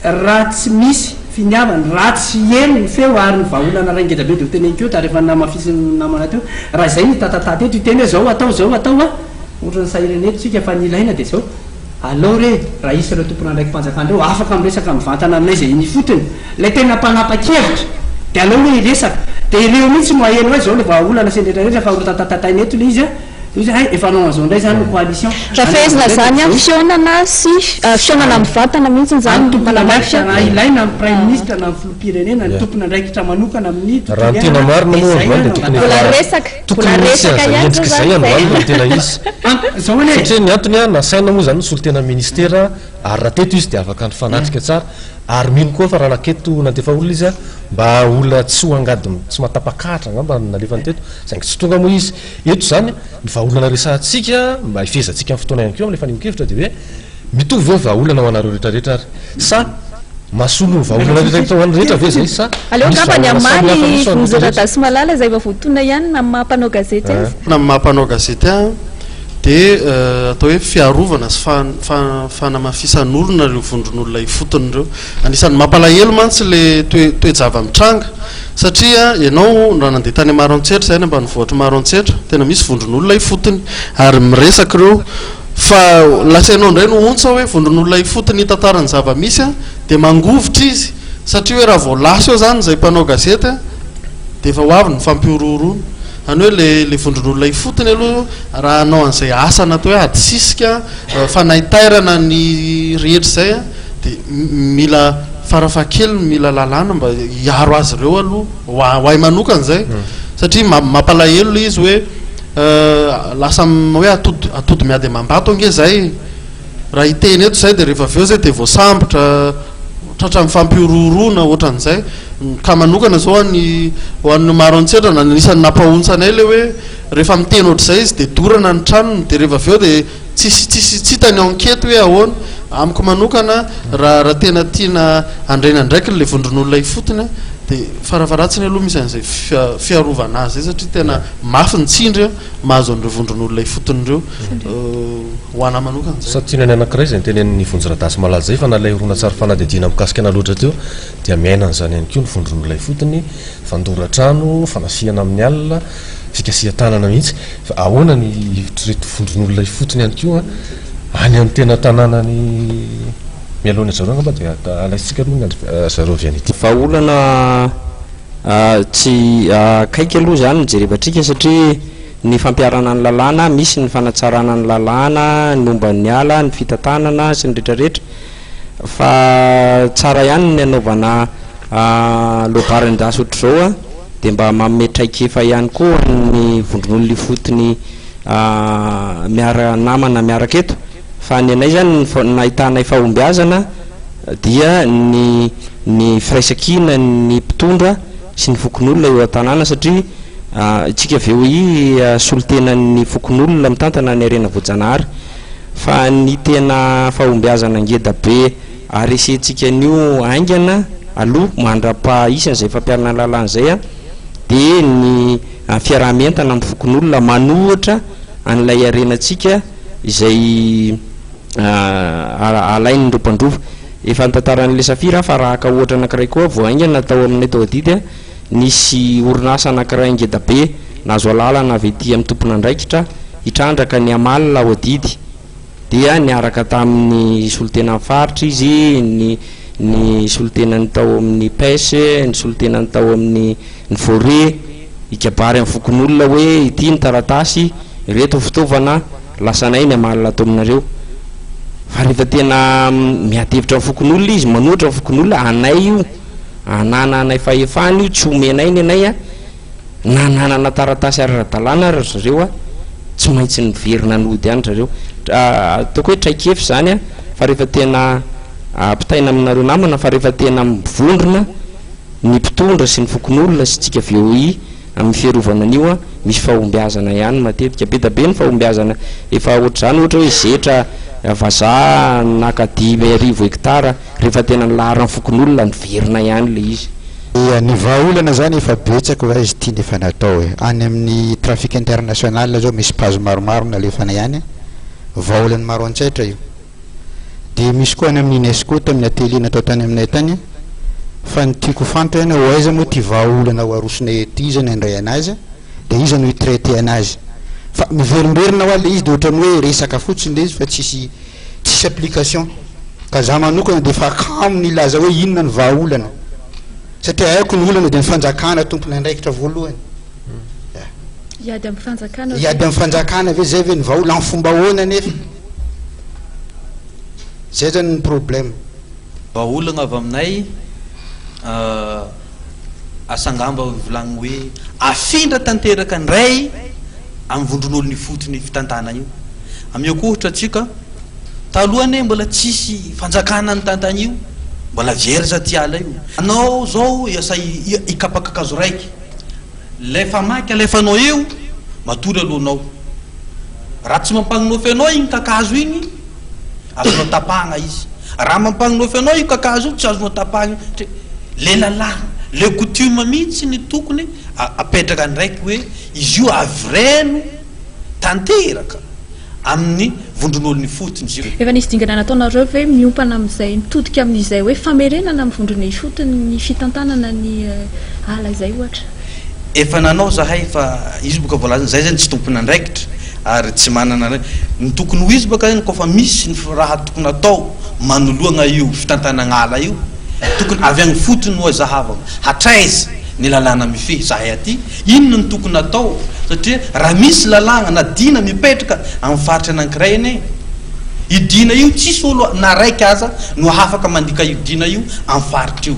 raha tsy misy finiavany raha tsy eny ny feo ary ny vaolana ray ngezabe de hoteneniko eo ta rehefa namafisiny namana teo raha zay ny tatataty eto iteny hoe zao atao a ohatra ny sahirenety tsika fa nilaina dia zao alao re raha isy reo tompony andraiky mpanjakana reo afaka miresaka mivantana aminay zay iny fotony lay tena mpanapa-kevitra dia alao hoe iresaka dia ireo mihitsy no aheno hoe zao le vaolana sy nrehetrarehetra fa olo tatatatainy eto le izy a izy hay efa anao an'izao indray zany no coalition raha fehezina zany a fionana sy fionana mivantana mihitsy zany tomponaaina ilaina ny prime ministre na ny filoam-pirenena ny tompony andraikitra manokana amin'ny raha ny tena marina moa de tokony endrika zay anoanina tena izy satria ny antony a nasaina moa zany nisolo tena ministera ary raha teto izy dia afaka ny fanatrika tsara ary mino koa fa raha naketo nandefa olona izy a mba olona tsy ho angady tsy matapakahatra ngamba nalefany teto saingy tsy tonga moa izy eto zany ny vaolana resahantsika mba hifezatsika amin'ny fotoana ihany keo am'lefa nimokevitra dia hoe mitovy eo vaolana ho anareo rehetrarehetra ary sa masolo vaolana rehetrarehetra ho an'ny rehetra ve zay sa aleo ngambany amaly vonjeratasy malala zay efa voatona ihany na mahampanao gazety na mahampanao gazety a dia atao hoe fiarovana sy fanamafisan'olona reo vondron'olona ifotony reo anisan'ny mampalahelo mantsy le toejava mitranga satria ianao raha nandeha tany maro antsetra zay ny mba nivoatra maro antsetra tena misy vondron'olona ifotony ary miresaka reo fa lasainao indray no ontsa hoe vondron'olona ifotony hitantarany zava-misy a dia mangovitra izy satria hoe raha voalaso eo zany zay mpanao gazety a dia efa ho avy ny fampiororona any hoe le vondron'olona ifotony aloha raha anao an'izay asa natao hoe adisisika fanaitairana ny rehetra zay a dia mila farafakely mila lalàna mba hiaro azy ireo aloha hoay manokana zay satria mampalahelo le izy hoe lasa hoe atody miady amambato ange zay raha hiteny eto zay dia rehefa aveo zay dia voasambotra tratra mifampiororona ohatran'izay ka manokana zao hoan'ny maro antsetra na nisan'ny nampahonsanay le hoe rehefa miteny ohatr'izay izy dia dorana ny tranony dia rehefa aveo dia tsy hitany enquête hoe ahoana amiko manokana raha tena tiana andraina ndraiky le vondron'olona ifotony dia farafaratsiny aloha misy an'izay fiarovana azy zay satria tena mafy ny tsindry mahazo an'ireo vondron'olona ifotony reo hoana manokana zay satria ny anankiray zay nytenen'ny vonjiratasy malala zay fa nalay orona tsara fanadidina mikasika ana loatra teo dia miainan'izany ihany keo ny vondron'olona ifotony fandoratrano fanafiana amin'ny alina fikasia tanana mihitsy fa ahoana ny reto vondron'olona ifotony ihany keo a any amin'ny tena tanànany mialona zareo angamba dia alaitsika aloha zareo avy any ity vaolana tsy kaiky aloha zany mijerevatrika satria ny fampiarana ny lalàna misy ny fanatsarana ny lalàna ny omba ny ala ny fitantanana sy ny rehetrarehetra fa tsara ihany ny anaovana lobarendasy ohatr'izao a dia mba mametraikefa ihany koa ny vondron'olona fotony miara namana miaraka eto fa ny anay zany nahitanay fahombiazana dia ny firaisakina ny mpitondra sy ny fokon'olona eo an-tanàna satria tsika aveo solitenan'ny fokon'olona mitantana ny arena voajanahary fa ny tena fahombiazana ngeda be ary esentsika an'io aingana aloha mandra-pa isany izay fampiarana lalàna zay a dia ny fiaraha-mentana amin'ny fokon'olona manohatra an'ilay arenatsika izay alainy ndropandrova efa ntantaran'le safira fa raha ka ohatra anankiray koa voaingana tao aminay tao adidy nisy orinasa anankiray ngeda be nazo alalana avy ety amin'ny tompona andraikitra hitrandraka ny amalina ao adidy dia niaraka tamin'ny solitena amin'ny faritra izy ny solitenany tao amin'ny pêche ny solitenany tao amin'ny ny forêt ikabary amin'ny fokon'olona hoe ity ny taratasy reto fitaovana lasanay ny amalina tao aminareo fa rehefa tena miatevitra amin'ny fokon'olona izy manohatra amin'ny fokon'olona anay io anana anay fahefany io tsy omenay ny anay a nananana taratasy ara-dalàna ry zareo a tsy maintsy niverina nody any zareo ataoko hoe traikefy zany a fa rehefa tena mpitaina aminareo namana fa rehefa tena mivondrona ny mpitondra sy ny fokon'olona sy tsika VOI amin'ny fiarovana an'io a misy fahombiazana ihany matetika be da be ny fahombiazana efa ohatr'izany ohatra hoe zetra vazaha naka 10 hektara rehefa tena nilaharany fokon'olona niverina ihany le izy ny vahaolana zany efa betsaka va izy tia nefa natao any amin'ny trafic international zao misy pazo maromaro nalefana ihany vahaolany maro antsaitra io dia misy koa any amin'ny UNESCO tamin'ny atelier natao tany aminay tany fa ny tiako fantatra ihany ho aiza moa ty vahaolana ho arosonay ety zany andray anazy dia izy no hitraité anazy fa miverimberina ho ale izy dia ohatrany hoe resaka fotsiny le izy fa tsisy application ka za manokana dia fa kamo ny laza hoe inona ny vahaolana satria haiko ny olana dia ny fanjakana tompony andraikitra voalohany iady amin'ny fanjakana iady amin'ny fanjakana ve zay ve ny vahaolana amin'ny fomba hoana nefa zay zany ny problème vahaolana avy aminay asangamba volagny hoe afindra tanteraka ndray amin'ny vondron'olony fotony fitantana io amin'ny akohatra atsika talohany mbola tsisy fanjakana ny tantana io mbola vierge ty ala io anao zao asa ikapakakazo raiky lefa maika alefanao eo matory alohanao raha tsy mampagninofy anao igny kakazo igny azonao tapagna izy raha mampagninofy anao io kakazo io tsy azonao tapagna le lalàna le coutume mihitsy ny tokony apetraka ndraiky hoe izy io avreno tanteraka amin'ny vondron'olony fotony zio efa nisy dingana nataonareo ve miompana amin'izay nitodika amin'izay hoe famerenana amin'ny vondrony fotony ny fitantanana ny ala izay ohatra efa nanao zahay fa izy boka voalazana zay zany tsy tompony andraikitra ary tsy manana ny tokony ho izy boka zany kofa misy ny raha tokony atao manoloana io fitantanana ala io tokony avy agny fotony no zahavana hatraiza ny lalàna mifehy zahay aty inona ny tokony atao satria raha misy lalàna na dina mipetraka amin'ny faritra anankiray ane idina io tsisy olo na raiky aza no hafaka mandika io dina io amin'ny faritra io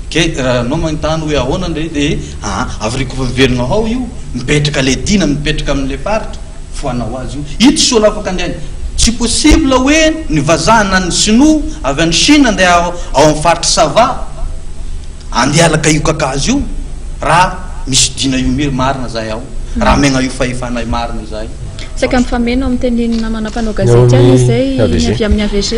ke raha anao magntany hoe ahoana ndray dia avriko fa miverina ao io mipetraka le dina mipetraka amin'le faritra foanao azy io tsisy olo afaka andehany tsy possible hoe ny vazahana ny sinoa avy any Chine andeha ao amin'ny faritra sava andeha alaka io kakazo io raha misy dina io miry marina zay ao raha megna io fahefanay marina zay saka mifameno amin'ny teniny namana mpanao gazety any izay avy amin'ny AVG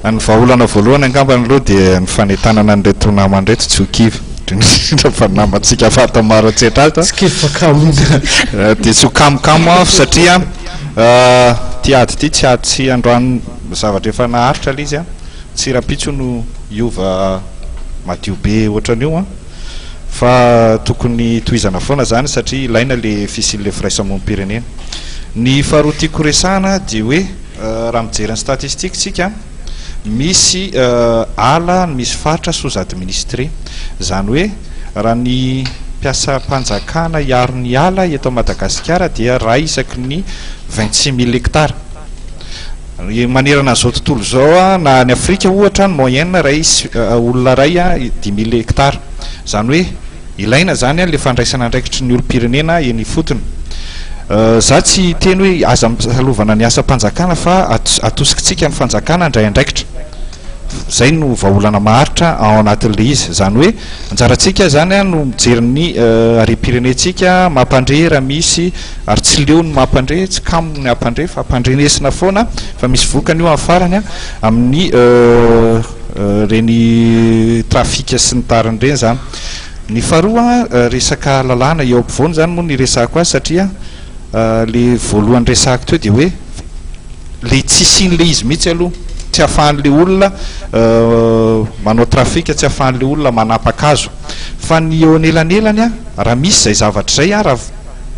ny vahaolana voalohany angambany aloha dia ny fanetanana an'ireto namandreto tsy ho kivy indrindra fa namatsika fata maro atsetra azy dia tsy ho kamokamo afo satria tiady ty tsy ady tsy androany zavatra efa naharitra le izy a tsy rapitso no iova madio be ohatran'io fa tokony toizana foana zany satria ilaina le fisin'le FIRAISA MONIMPIRENENA ny faharoa tiako resahana dia hoe raha mijery ny statistique tsika misy ala misy faritra sous administré zany hoe raha ny mpiasa-panjakana iaro ny ala eto Madagasikara dia raha isaky ny 26 000 hectares manerana an'izao tontolo zao na ny Afrika ohatra ny moyenne ray olona ray 10 000 hectares zany hoe ilaina zany le fandraisana andraikitry ny olom-pirenena eny fotony za tsy teny hoe aza salovana ny asa-panjakana fa atosikintsika ny fanjakana ndray andraikitra zay no vaolana maharitra ao anatin'le izy zany hoe anjarantsika zany no mijery ny are-pirenetsika mampandre raha misy ary tsy leo ny mampandre tsy kamo ny ampandre fa ampandrenesina foana fa misy vokany io amin'ny farany amin'ny reny trafika sy ny tariny reny zany ny faharoa resaka lalàna eo ampovoany zany moa ny resako azy satria le voalohany resako teo dia hoe le tsisin'le izy mihitsy aloha tsy ahafahan'le olona manao trafika tsy ahafahan'le olona manapakazo fa ny eo anelanelany raha misy zay zavatra zay raha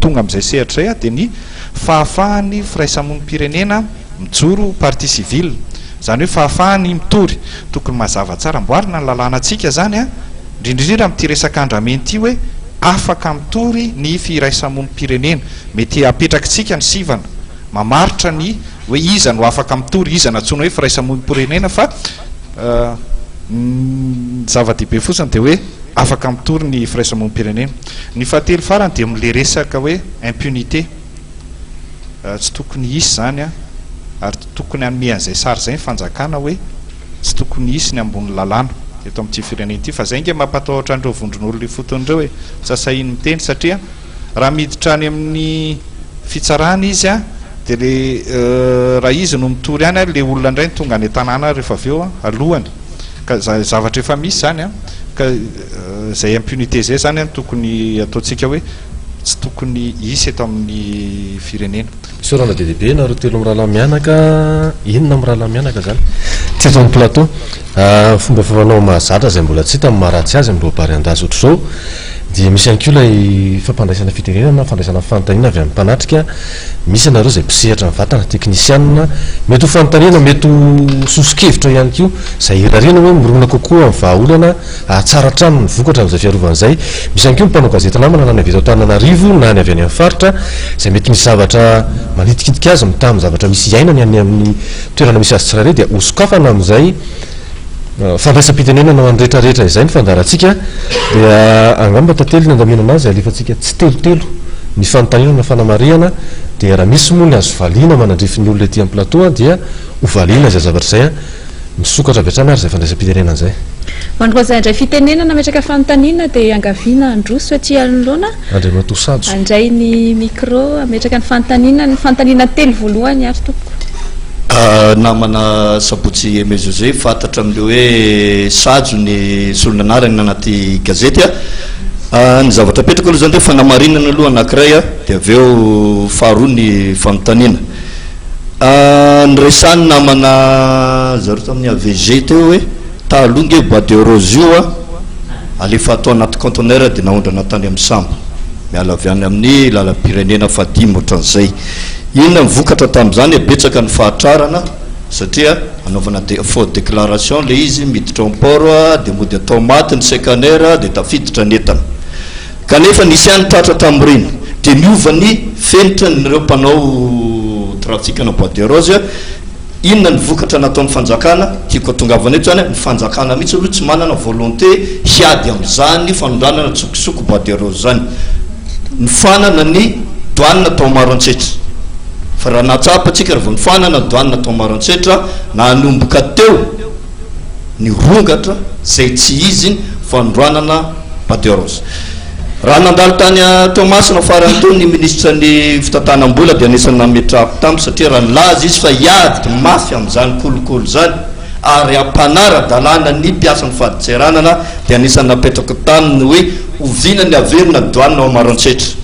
tonga am'izay sehatra zay dia ny fahafahany firaisamonim-pirenena mijoro partie civile zany hoe fahafahany mitory tokony mazava tsara mboarina ny lalànantsika zany indrindrindrindra amin'ity resaka andramena ity hoe afaka mitory ny firaisamonim-pirenena mety apetrakitsika ny sivana mamaritra ny hoe iza no afaka mitory iza natsona hoe firaisamonim-pirenena fa zava-dehibe fotsiny dia hoe afaka mitory ny firaisamonim-pirenena ny fahatelo farany dia mile resaka hoe impunité tsy tokony isy zany ary tokony anome an'izay sary zay ny fanjakana hoe tsy tokony isy ny ambony lalàna eto amin'ity firenena ity fa zay nge mampatahotra andreo vondron'olona foton'ireo hoe sasahiny miteny satria raha miditra any amin'ny fitsarana izy dia le raha izy no mitory any le olona indray ny tonga any tanàna rehefa avy eo alohany ka zavatra efa misy zany ka zay impunité zay zany tokony ataontsika hoe tsy tokony isy eto amin'ny firenena misy orana be dehibe nareo telo amin'ny rahalahy mianaka inona amin'ny rahalahy mianaka zany teto amin'ny plateau fomba fafanao mahazatra zay mbola tsy hita amin'ny maharatsy azy amin'ny lobary andazy ohatr'izao dia misy ihany koa lay fampandraisana fitenenana fandraisana fanontaniana avy amin'ny mpanatrika misy anareo zay mpisehatra ny vatana teknisianina mety ho fanontaniana mety ho sosikevitra ihany koa zay irariana hoe mirona kokoa amin'ny vahaolana tsara trano ny vokatra amin'izay fiarovan'izay misy ihany koa mpanao gazety lamana na ny avy eto Antananarivo na ny avy any amin'ny faritra zay mety misy zavatra manitikitika azy mitamin'ny zavatra misy iainany any amin'ny toerana misy azy tsirairay dia osokafana amin'izay fandraisam-pitenenana ho an'ny rehetrarehetra izay ny fandarantsika dia angamba tantely ny andamena anazy alefatsika tsy telotelo ny fanontaniana na fanamariana dia raha misy moa ny azo valiana manandrify ny olona ety amin'ny plateau dia ho valiana zay zavatra zay misokatra avy hatrany ary zay fandraisam-pitenenana zay mandroa zay andray fitenenana metraka fanontaniana dia angaviana androso aty anoloana andray matosajo andray ny micro ametraka ny fanontaniana telo voalohany ary tompoko namana sabotsy Aimé José fantatra amin'le hoe sajo ny solonanarany anaty gazety ny zavatra petraka aloha zany dia fanamarinana aloha anankiray dia avy eo faharoa ny fanontaniana ny resany namana zareo tamin'ny AVG teo hoe taloha nge bois de rose io alefa atao anaty conteneur dia naondrana tany amin'ny sambo miala avy any amin'ny lalam-pirenena fadimy ohatran'izay inona mivokatra tamin'izany betsaka ny fahatrarana satria anaovana faux déclaration le izy miditra amport dia mody atao maty ny secannaire dia tafiditra ny entana kanefa nisy any tratra tamin'ireny dia niova ny fenitra nyreo mpanao trafikana bois de rose inona ny vokatra nataon'ny fanjakana tiako atongavana eto zany ny fanjakana mihitsy aloha tsy manana volonté hiady amin'izany fanondranana tsokisoko bois de rose zany ny fanana ny doanina tao maro antsetra fa raha natsapatsika raha vonfanana doanina tao maro antsetra na hanomboka teo ny rongatra zay tsy izy fanondranana bois de rose raha nandalo tany Tomasina farany teo ny ministra ny fitantanam-bola dia anisany nametrahako taminy satria raha nilaza izy fa hiady mafy amin'izany kolokolo zany ary ampanara-dalàna ny mpiasa ny faditseranana dia anisany napetrako taminy hoe oviana ny averina doanina ao maro-antsetra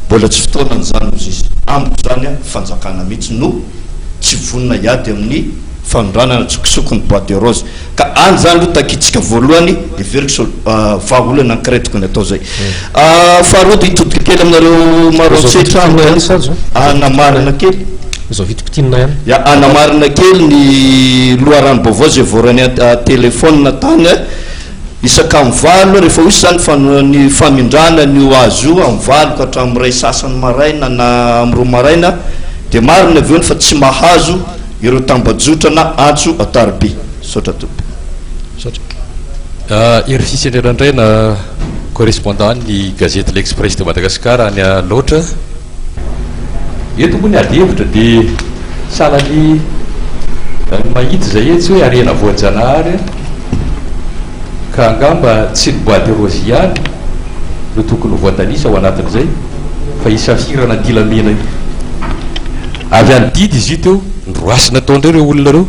mbola tsy fotoanany zany ozy izy amiko zany fanjakana mihitsy no tsy vonina hiady amin'ny fanondranana tsokisoko ny bois de rose ka any zany aloha takitsika voalohany everiko vahaolana ankiretiko ny atao zay faharoa dia hitodika kely aminareo maro antsetra namarana kely izao vitipitinina ihany ya anamarina kely ny loharano baovao zay vorany telefôna tany isaka mivalo rehefa hoisy zany fa ny famindrana ny azo io amivalo ka hatramin'ny ray sasany maraina na am'roa maraina de marina aveo ny fa tsy mahazo ireo tambajotra na antso ataribe sotra tompy ery fisendrerandray na correspondant ny gazety l'Express de Madagascar any loatra eto moa ny adevitra de salany mahita zay etsy hoe arena voajanahary ka angamba tsy ny bois de rose ihany no tokony voatanisa ao anatin'izay fa isafirana dilamena io avy any didy izy io teo ndroasina taondreo reo olona reo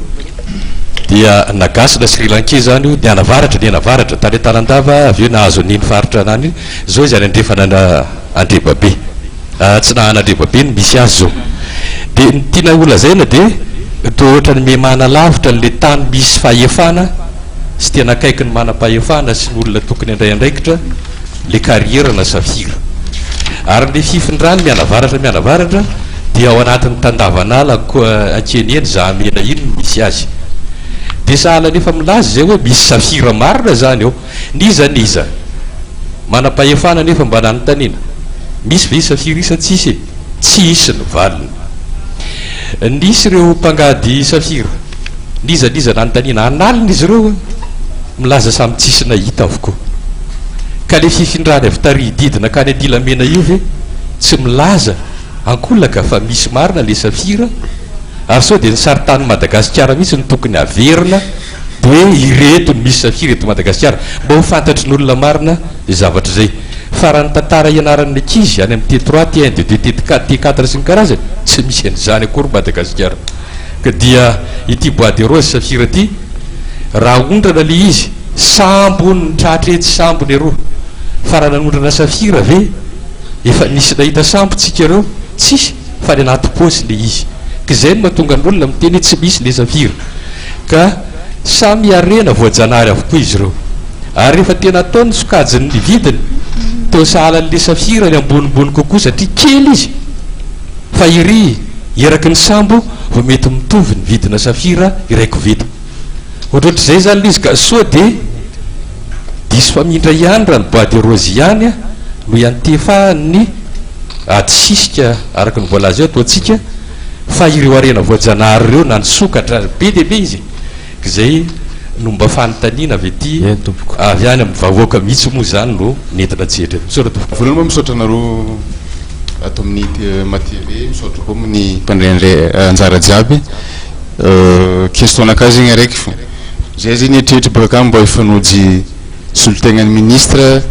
dia nagasina Sri Lankais zany io de anavaratra tany Talandava avy eo nahazo an'iny faritra anany zao izy any andrefana na Andrebabe tsy na Andrebabe ny misy azy zao de ny tiana olazaina de to ohatra ny memana lavitra le tany misy fahefana sy tena akaiky ny manam-pahefana sy ny olona tokony andray andraikitra le carrière na safira ary le fifindrany mianavaratra dia ao anatin'ny tandavanala ankeny zamena iny misy azy de sahala nefa milaza zay hoe misy safira marina zany eo niza manam-pahefana nefa mba nanontaniana misy ve safira isa tsisy tsisy ny valiny nisy ireo mpangady safira niza nanontaniana analina izy ireo milaza samy tsisy nahita avokoa ka le fifindrany avy tarididina ka ny adilamena io ve tsy milaza ankolaka fa misy marina le safira ary sao de ny saritany Madagasikara mihitsy ny tokony averina de hoe ireto ny misy safira eto Madagasikara mba ho fantatry ny olona marina zavatra zay farany tantara ianaran'ny ankizy any amin'ny T3 T1 de T4 T4 sy ny karazany tsy misy an'izany akory Madagasikara ka dia ity bois de rose safira ty raha ondrana le izy sambony tratra etsy sambony ero farana ondrana safira ve efa nisy nahita sambotsika reo tsisy fa le anaty posy le izy ka zay no mahatonga ny olona miteny tsy misy le safira ka samy arena voajanahary avokoa izy reo ary rehefa tena ataony sokajiny ny vidiny teo sahalan'le safira ny ambonimbony kokoa satria kely izy fa iry eraky ny sambo vo mety mitovy ny vidina safira iraiky vita ohatrohatry zay zany izy ka soa de diso famindra ihany raha ny bois de rose ihany no iantefa ny ady sisika araky ny voalaza eo ataotsika fa ireo arena voajanahary reo na ny sokatra be dehibe izy ka zay no mba fanontaniana avy ety avy any amin'ny vahoaka mihitsy moa zany no nentina tsetra voalohany moa misaotra anareo ato amin'ny matv misaotra koa moa ny mpandray anjara jiaby question anakahy zegny araiky fo zay zegny eritreritry baka kamy mba hifanojy solotegnan'ny ministre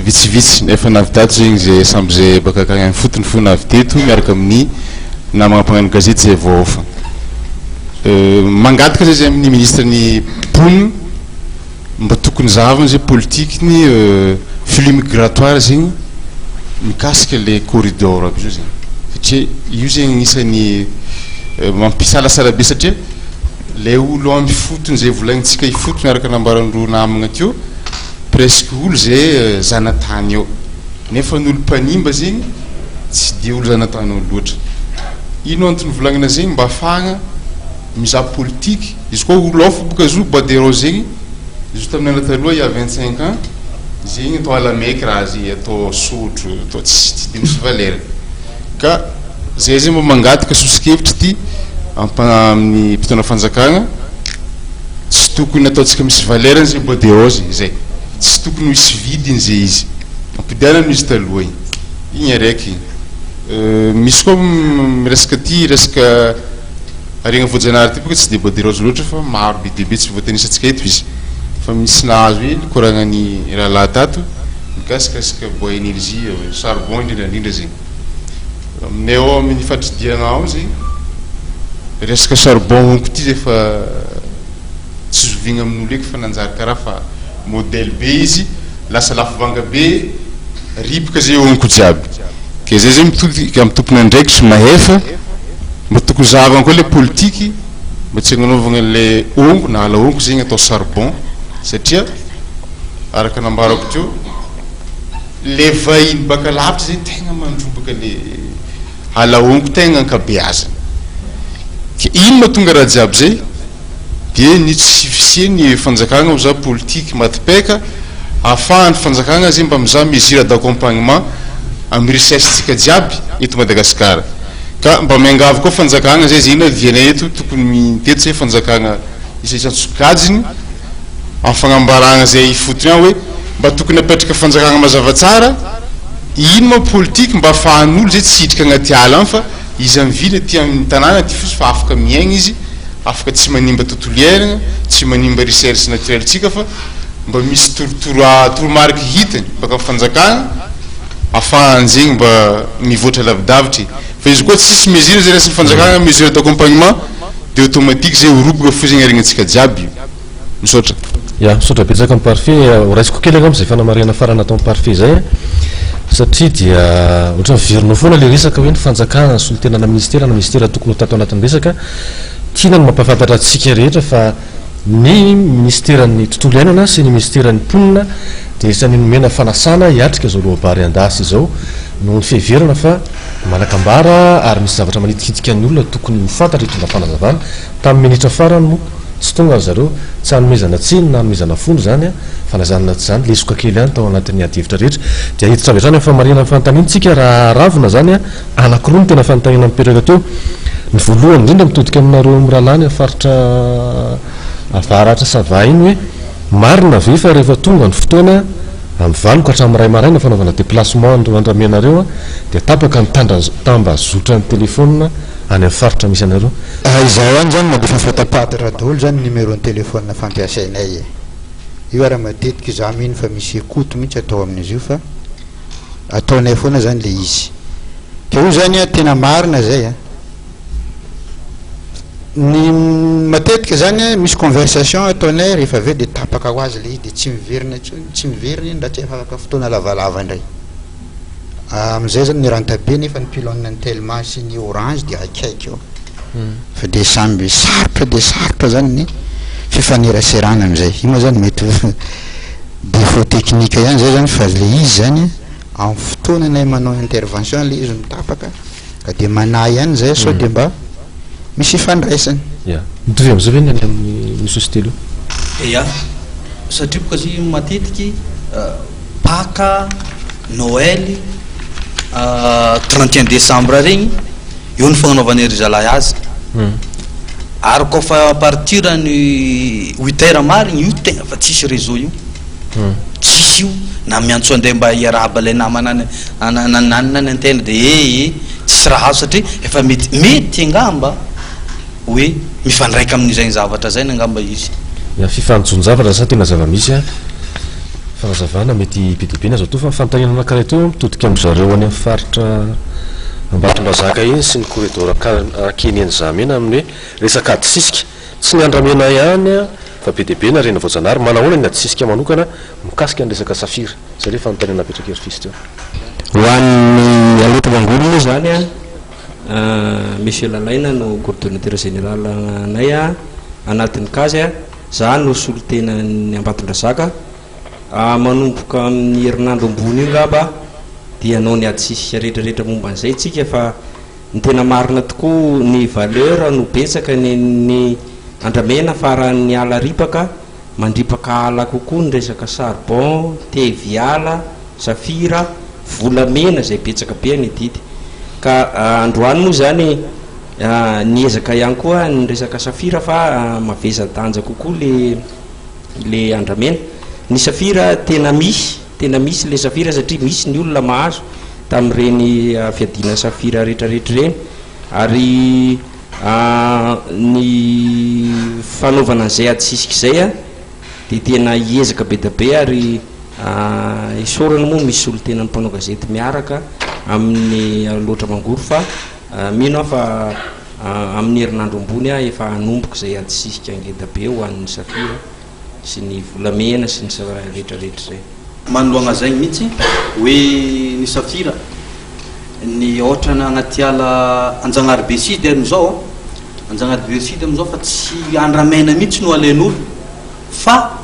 vitsivitsy efa navidato zegny zay samby zay baka kany any fotony fo navy teto miaraka amin'ny namagna mpagnano gazety zay vaofa mangadika zay amin'ny ministre ny ponina mba tokony zavany zay politikiny flux migratoire zegny mikasika le corridor aby io zegny satria io zegny isany mampisalasala be satria le olo amby fotony zay volagnintsika ifotony araka nambarandro namagna teo presque olo zay zanatany eo nefa n'olo mpanimba zegny tsy de olo zanatany eo loatra ino antony volagnina zegny mba afahagna mizaha politique izy koa olo ao fo boka zo bois de rose zegny izy tamin'ny andro taloha ia 25 ans zegny atao alameky raha zy atao sotro atao tsy de misy valera ka zay zegny mba mangataka sosikevitra ty amin'ny mpitondra fanjakagna tsy tokony ataotsika misy valerany zay bois de rose zay tsy tokony misy vidiny zay izy ampidianany izy taloha igny araiky misy koa miresaka ty resaka arena voajanahary ty boka tsy de bois de rose loatra fa maro be dehibe tsy voatanisatsika eto izy fa misy nahazo hoe koragnany rahalahy tato mikasikasika bois énergie charbon indrindrandrindra zegny aminay ao amin'ny fatridiana ao zegny resaka charbon onko ty zay fa tsy zovigna amin'olo eky fa nanjary karaha fa modèle be izy lasa lafovanga be ripoka zay onko jiaby ke zay zay mitompona andraikitry mahefa mba tokony zavana koa le politiky mba tsy agnanovagna le onko na ala onko zegny atao charbon satria araka nambarako teo le vahiny baka lavitra zay tegna mandrobaka le alaoniko tegna ankabeazany ke ino mahatonga raha jiaby zay dia ny tsifisia ny fanjakagna miza politique matipeka ahafahan'ny fanjakagna zay mba miza mesure d'accompagnement amin'ny richessetsika jiaby eto Madagasikara ka mba miangavy koa fanjakagna zay zay ina viana eto tokony miteto zay fanjakagna isantsokajiny amin'ny fagnambaragna zay fotony ao hoe mba tokony apetraka fanjakagna mazava tsara ino ma politique mba ahafahan'olo zay tsy hidrika agnaty ala any fa izy am'vila ty amin'ny tanàna ty fosy fa afaka miaigna izy afaka tsy manimba tontolo iainana tsy manimba recherche natureletsika fa mba misy toromarika hitany baka fanjakagna afahany zegny mba mivoatra lavidavitry fa izy koa tsisy mesure zay resan'ny fanjakagna mesure d'accompagnement de automatique zay horoboka fo zegny ariagnatsika jiaby io misaotra ya misaotra betsaka amin'ny parfait raisiko kely angamba zay fanamarihana farany atao amin'ny parfait zay satria dia ohatra miverina foana le resaka hoe ny fanjakagna solontenana ministera tokony ho tato anatin'ny resaka tiana ny mampafantatra atsika rehetra fa ny ministeran'ny tontolo iainana sy ny ministeran'ny mponina dia isany nomena fanasana hiatrika zao lohabary andasy izao noho ny fiheverana fa manakambara ary misy zavatra manitikitika ny olona tokony mifantatra hitondra fanazavana tamin'ny minitra farany mo tsy tonga zareo tsy hanomezana tsiny na hanomezana fondro zany a fanazanana tsy zany lesoka kely any tao anatin'ny adihevitra rehetra dia hiditra avy hatrany famarina amin'ny fanontaniantsika raha ravina zany a anankiroa no tena fanontaniana mipetraka teo ny voalohany indrindra mitodika aminareo miralany afaritra avaratra sava iny hoe marina ve fa rehefa tonga ny fotoana amin'ny valoko hatramin'ny ray maraina fanaovana déplacement andramena dia tapaka ny tambazotra ny telefôna any amin'ny faritra misy anareo izaho any zany mandefa fatapatatra daholo zany numéro ny telefôna fampiasainay io raha matetika izaho mino fa misy ekoto mihitsy atao amin'izy io fa ataonay foana zany le izy ke io zany a tena marina zay a ny matetika zany misy conversation ataonay rehefa aveo de tapaka ho azy le izy de tsy miverina intsony tsy miverina iny raha tsy afaka fotoana lavalava indray amizay zany ny rantabe nefa ny pilone ny tellement sy ny orange de akaiky eo fa de samby sarotra zany ny fifaneraserana amizay io moa zany mety défaut technique ihany zay zany fa le izy zany amin'ny fotoana nay manao intervention le izy mitapaka ka de manay ihany zay sao de mba misy ifandraisany mitovy am'zay ve ny any amin'ny société lo ya satria boka zy matetiky paka Noël 31 décembre regny eo ny fagnanaovana ry zalahy azy ary koa fa à partir ny 8 heures marigny io tegna fa tsisy réseau io tsisy io na miantso andeha mba iarahaba le namana nananina ny antena de tsisy raha azo satria efa mety angamba hoe mifandraika amin'izay zavatra zay angamba izy fifanjonjavatra sa tena zava-misy a fanazavana mety bidibina zao to fa fantanina anakaraha teo mitodika am'zareo any amin'ny faritra ambatondrazaka iny sy ny corridor akeny Andramena amin'ny hoe resaka adisisika tsy ny Andramena ihany a fa be deabe na rena voajanary manahoana ny adisisika manokana mikasika ny resaka safira zay le fanontaniana apetraka ery-fisy teo ho an'ny aloto mangolo moa zany a monsieur Lalaina no coordonnateur général anay a anatin'ny kazy a za no solotena ny Ambatondrazaka manomboka amin'ny herinandro ambony io ngamba dia anao ny adisisika rehetrarehetra momba an'izay tsika fa ny tena marina tokoa ny valeur no betsaka ny Andramena faran'ny ala ripaka mandripaka ala kokoa ny resaka charbon teviala safira volamena zay betsaka be ny didy ka androany moa zany niezaka ihany koa ny resaka safira fa maveza-danja kokoa le Andramena ny safira tena misy le safira satria misy ny olona mahazo tamin'ireny fiadina safira rehetrarehetra reny ary ny fanaovana an'izay adisisika zay a de tena iezaka be da be ary isorana moa misy olo tena mpanao gazety miaraka amin'ny loatra mangoro fa mino aho fa amin'ny herinandro ambony a efa hanomboka zay adisisika ngeda be ho an'ny safira sy ny volamena sy ny rehetrarehetra zay manoloagna zay mihitsy hoe ny safira ny ohatrana agnaty ala Anjanary be sud amin'izao Anjanary be sud amin'izao fa tsy Andramena mihitsy no alen'olo fa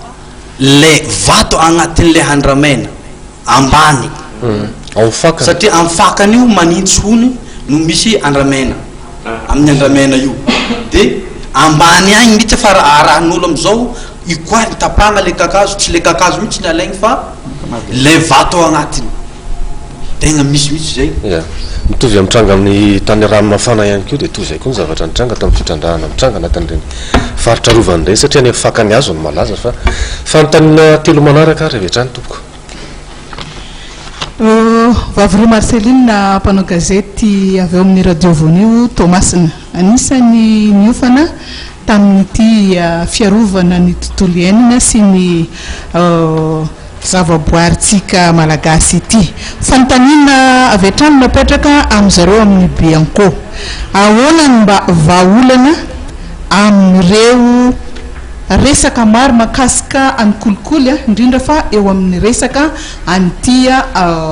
le vato agnatin'le Andramena ambany satria amin'ny fakany io manitsy hony no misy andramena amin'ny andramena io de ambany agny mihitsy fa arahan'olo am'izao ikoa tapagna le kakazo tsy le kakazo mihitsy ny alaigny fa le vato agnatiny tegna misy zay mitovy amitranga amin'ny tany rano mafana ihany koa de toy zay koa ny zavatra nitranga tamin'ny fitrandrahana mitranga anatin'ireny faritra rovany ireny satria ny fakany azo ny malaza fa fanontaniana telo manaraka ary avetrany tompoko. Vavy Marceline mpanao gazety avy eo amin'ny radio vonio Thomasina anisany niofana tamin'ity fiarovana ny tontolo iainana sy ny zavaboarintsika malagasy ity. Fanontaniana avy hatrany napetraka amin'izareo amin'ny Bianco ahoana ny mba vahaolana amin'ireo resaka maro makasika any kolikoly indrindra fa eo amin'ny resaka antia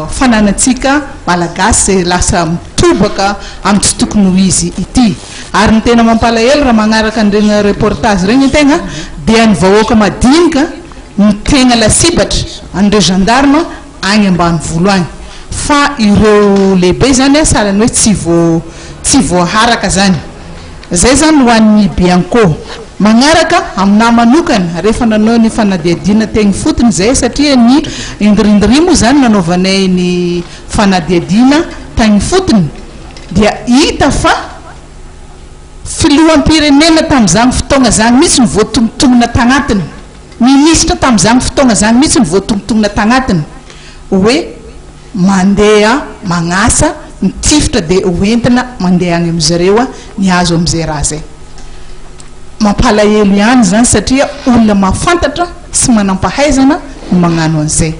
fananatsika malagasy lasa mitobaka amin'ny tsy tokony ho izy ity. Ary ny tena mampalahelo raha magnaraka an'ireny reportage regny tegna dia ny vahoaka madinika ny tegna lasibatra an'ireo gendarme agny ambanivolo agny fa ireo lehibe zany sahalan'ny hoe tsy voaharaka zany. Zay zany ho an'ny Bianco magnaraka amina manokana rehefa nanao ny fanadiadiana tegny fotony zay satria ny indrindrimo zany nanaovanay ny fanadiadiana tagny fotony dia hita fa filoham-pirenena tamin'izany fotoagna zany mihitsy ny voatongotonona tagnatiny ministra tamin'izany fotoagna zany mihitsy ny voatongotonona tagnatiny hoe mandeha magnasa mitifitra de hoentina mandeha agny am'zareo ny azo am'izay raha zay. Mampalahelo ihany zany satria olona mahafantatra sy manampahaizana no magnano an'izay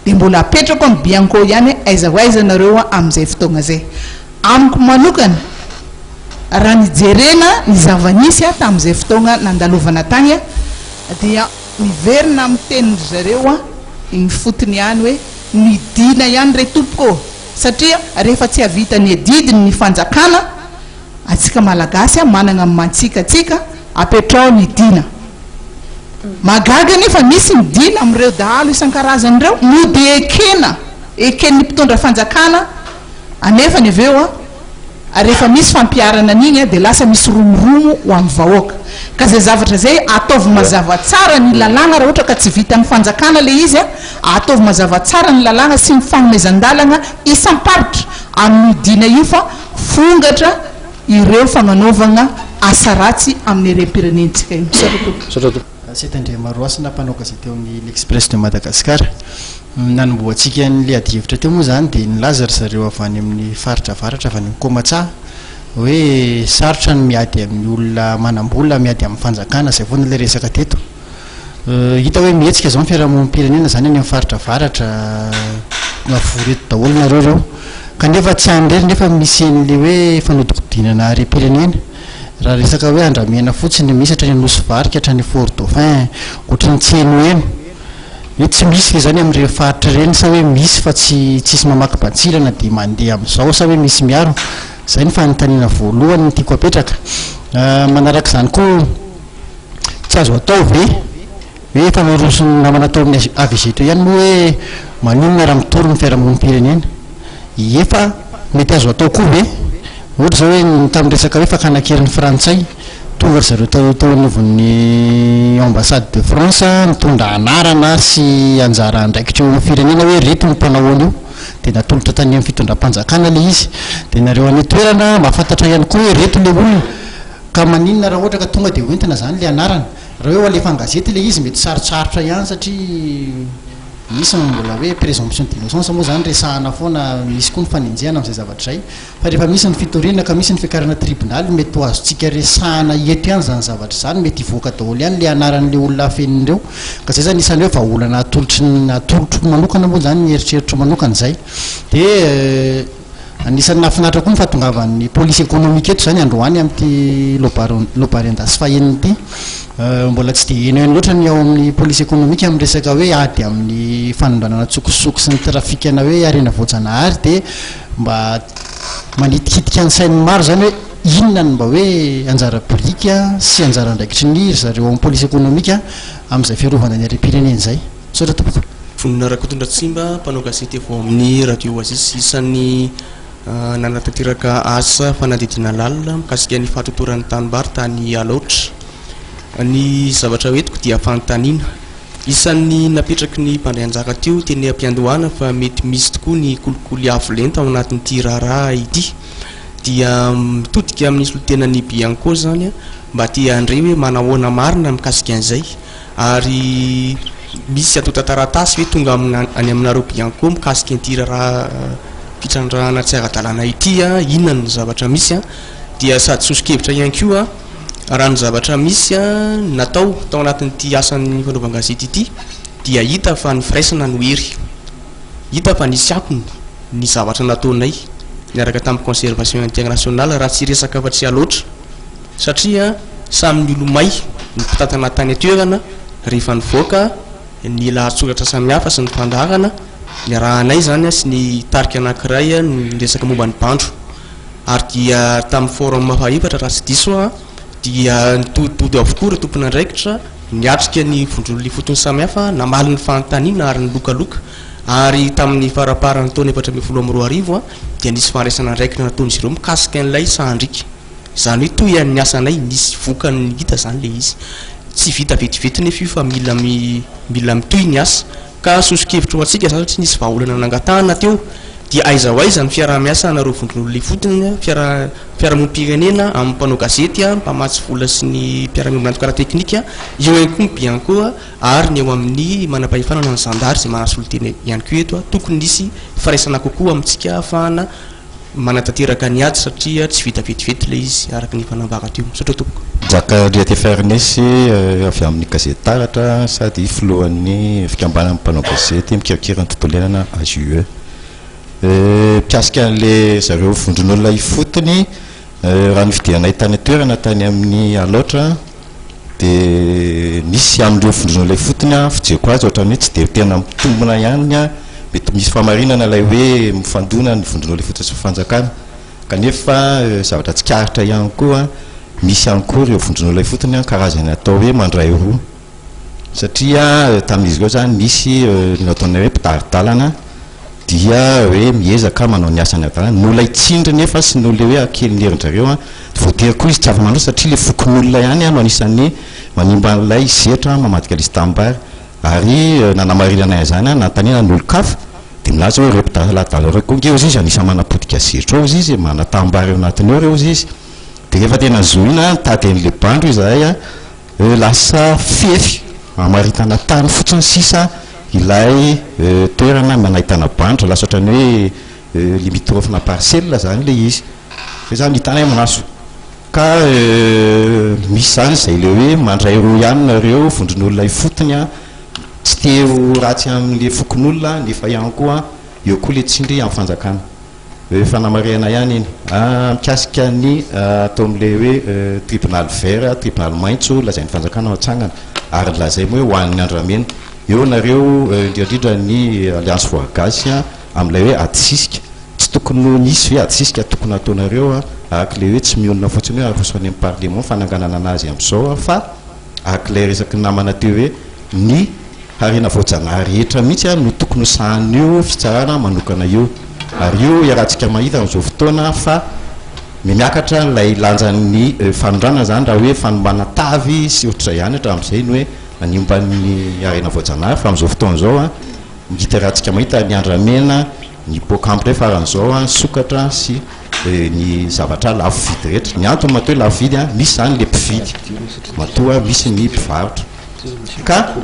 de mbola apetrako amin'ny Bianco ihany aiza ho aiza nareo amin'izay fotoagna zay. Amiko manokana raha nijerena ny zava-nisy tamin'izay fotoagna nandalovana tagny dia miverina amin'ny tenin zareo igny fotony ihany hoe nidina ihany re tompoko satria rehefa tsy havita ny adidiny ny fanjakana atsika malagasy manana amin'ny mantsikatsika apetrao ny dina magaga nefa misy ny dina amin'ireo dahalo isan-karazany ireo no de eken'ny mpitondra fanjakana anefa ny aveo rehefa misy fampiarana an'igny de lasa misy romoromo ho amin'ny vahoaka ka zay zavatra zay ataovy mazava tsara ny lalàna raha ohatra ka tsy vita ny fanjakana le izy ataovy mazava tsara ny lalàna sy ny fanomezan-dalana isam-paritra amin'ny dina io fa fongatra ireo fagnanaovana asa ratsy amin'ny rem-pirenentsika io. Setandriamaroasina mpanao gazety eo amin'ny l'Express de Madagascar nanomboatsika n'le adihevitra teo moa zany de nilaza ry zareo avy any amin'ny faritra avaratra avy any amin'ny Komatsa hoe sarotra ny miady amin'ny olona manam-bola miady amin'ny fanjakana zay foana le resaka teto. Hita hoe mihetsika zao ny fiarahamonim-pirenena zany any amin'ny faritra avaratra navoreto daholo nareo reo kanefa tsy andrery nefa misy an'le hoe fanodikodinana rem-pirenena raha resaka hoe andramena fotsiny misy hatrany anosy varika hatrany Fort Dauphin ohatrany tseno eno hoe tsy misy zany amin'ireo faritra reny sa hoe misy fa tsisy mamaky batsilana de mandeha amin'izao sa hoe misy miaro. Zay ny fanontaniana voalohany ny tiako apetraka. Manaraka zany koa tsy azo atao ve hoe famarosony namana atao amin'ny AVG ihany moa hoe maninona raha mitory ny fiarahamonim-pirenena efa mety azo atao koa ve ohatra zao hoe tamin'ny resaka hoe fakanakery frantsay tonga ry zareo tao anaovan'ny ambassade de France nitondra anarana sy anjara andraikitra eo amin'ny firenena hoe reto ny mpanao an'io de natolotra tany amin'ny fitondram-panjakana le izy de nareo any toerana mahafantatra ihany koa hoe reto le olona ka maninona raha ohatra ka tonga de hoentina zany le anarana raha hoe alefa an-gazety le izy mety sarotsarotra ihany satria misy mbola hoe présomption d'innocence moa zany resahana foana misy koa ny fanenjehana amin'izay zavatra zay fa rehefa misy ny fitoriana ka misy ny fiakarana tribunal mety ho azotsika resahana eto ihany zany zavatra zany mety hivoaka daholo ihany le anaran'le olona afenindreo ka zay zany isan'ny hoe vahaolana atolotro manokana moa zany nieritreritro manokana zay de anisan'ny nafinaritra koa ny fahatongavan'ny police économique eto zany androany amin'ity lobary endasy faheniny ity mbola tsy de eno eny loatra ny ao amin'ny police économique amin'ny resaka hoe ady amin'ny fanondranana tsokosoko sy ny trafikana hoe arena voajanahary de mba manitikitika ny sainy maro zany hoe inona ny mba hoe anjara publika sy anjara andraikitry ny zareo amin'ny police économique amin'izay fiarovana ny arem-pirenena zay saotra tompoko. Vonina Rakotondratsimba mpanao gazety avao amin'ny radio Oasis isan'ny nanatanteraka asa fanadidina lalina mikasika ny fatotoran'ny tanimbary tany aloatra. Ny zavatra hoentiko dia fanontaniana. Isan'ny napetraky ny mpandray-anjara teo teny am-piandohana fa mety misy tokoa ny kolikoly avo lenta ao anatin'ity raharaha ity. Dia mitodika amin'ny solotenany Bianco zany mba tia andre hoe manahoana marina mikasika an'izay, ary misy atao tantaratasy hoe tonga any aminareo Bianco mikasika an'ity raharaha fitrandrahana tsy ara-dalàna ity inona ny zavatra misy dia sady soso-kevitra ihany koa raha ny zavatra misy natao tao anatin'ity asan'ny fanaovan-gazety ity dia hita fa ny firaisana no hery, hita fa nisy akony ny zavatra nataonay niaraka tamin'ny conservation internationale raha tsy resaka fa tsy aloatra, satria samy ny olomay ny mpitantana tany atoerana rehefa nivoaka ny lahatsoratra samihafa sy ny fandarana ny rahanay zany sy ny tarika anankiray ny resaka momba ny bandro, ary dia tamin'ny forum faefatra raha tsy diso dia nitoditody avokoa ireo tompona andraikitra niatrika ny vondron'le fotony samihafa namaly ny fanontaniana ary ny lokaloka, ary tamin'ny faraparany taona 2012 dia nisy fandraisana andraikitra nataon'izy ireo mikasika an'ilay sahandrika, zany hoe toy ny asanay nisy vokany hita zany le izy, tsy vita vetivety nefa io fa mila mitoy ny asa. Ka soso-kevitra ho antsika zany tsy nisy vahaolana nangatahana teo dia aiza ho aiza ny fiarah-miasa anareo vondron'olona fotony fiarahamonim-pirenena amin'ny mpanao gazety mpamatsy vola sy ny mpiara-miombonanto kara teknika eo ihany koa ny Bianco ary ny eo amin'ny manam-pahefanana ny zandary izay manasolo-teny ihany koa eto tokony nisy firaisana kokoa amintsika ahafahana manatanteraka ny ady satria tsy vita vetivety le izy araka ny fanambara teo sotra tompoko. Zaka Riatefernesy avy amin'ny gazety taratra sady filohan'ny fikambanana mpanao gazety mikirikira ny tontolo iainana AJE. Mikasika an'le zareo vondron'olona ifotony raha ny fidiranay tany atoerana tany amin'ny aloatra dia nisy amin'ireo vondron'olona ifotony fijeriko azy ohatrany hoe tsy dia tena mitombona ihany mety misy famarinana ilay hoe mifandona ny vondron'olona ifotony sy fanjakana, kanefa zavatra tsy karitra ihany koa misy ihany koa ireo vondron'olona ifotony karazany atao hoe mandray roa, satria tamin'izy ireo zany misy nataonay hoe mpidaridalana dia hoe miezaka manao ny asany adalana nola itsindry nefa sy nola hoe akely ny herindrareo voatery koa izy tsy avy mandro satria le fokon'olona ihany no anisan'ny manimba an'ilay zetra mamadika listambary, ary nanamarinana zany nantanina n'olo-kafa dia milaza hoe repitaladala reo koa ngeo izy anisany manapodika zetra eo izy manatambary eo anatiny eo reo izy dia rehefa tena zoina tady an'le bandro izahay lasa fefy amaritana tany fotsiny sisa ilay toerana manahitana bandro lasa ohatrany hoe limitrofina parcelle zany le izy fa zany hitanay maso ka misy zany izay le hoe mandray roa ihany nareo vondron'olona ifotony tsy teo ratsy amin'le fokon'olona nefa ihany koa eo koa le tsindry amin'ny fanjakana fanamarihana ihany iny mikasika ny atao amin'le hoe tribunal vert tribunal maitso lazain'ny fanjakana atsangana ary lazay moa hoe hoan'ny andramena eo nareo indrindra ny alliance voagasy amin'ilay hoe adisisika tsy tokony nisy hoe adisisika tokony ataonareo araka le hoe tsy mionona fotsiny hoe arosony amin'ny parlement fananganana anazy amin'izao fa araka ilay resaky namana teo hoe ny harena voajanahary rehetra mihitsy no tokony sahan'io fitsarana manokana io, ary io iarahantsika mahita amin'izao fotoana fa miakatra ilay lanjan'ny fanondrana zany raha hoe fanombana tavy sy ohatr'izay ihany hatramin'izay ny hoe nanimba ny arena voajanahary fa amin'izao fotoana izao mihita rahantsika mahita ny andramena ny pokampo ndray faran'izao sokatra sy ny zavatra lafo vidy rehetra, ny antony matoa hoe lafo vidy misy zany le mpividy matoa misy ny mpivarotra ka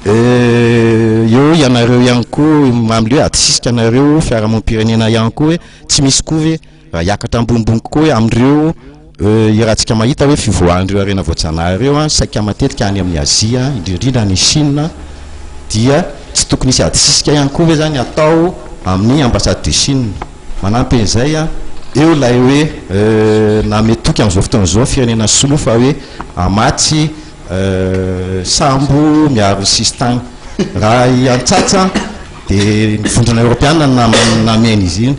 eo ianareo ihany koa amin'le hoe adisisika anareo fiarahamonim-pirenena ihany koa hoe tsy misy koa hoe raha hiakatra ambonimbony koa hoe amin'ireo iarahantsika mahita hoe fivoahan'ireo arena voajanahary ireo saika matetika any amin'ny Azia indrindrindra ny Chine dia tsy tokony isy adisisika ihany koa hoe zany atao amin'ny ambassade de Chine, manampy an'izay eo lay hoe nametoky amin'izao fotoana izao firenena solo fa hoe amatsy sambo miaro ny sistany raha antsatsa dia ny vondrona europiana namena izy iny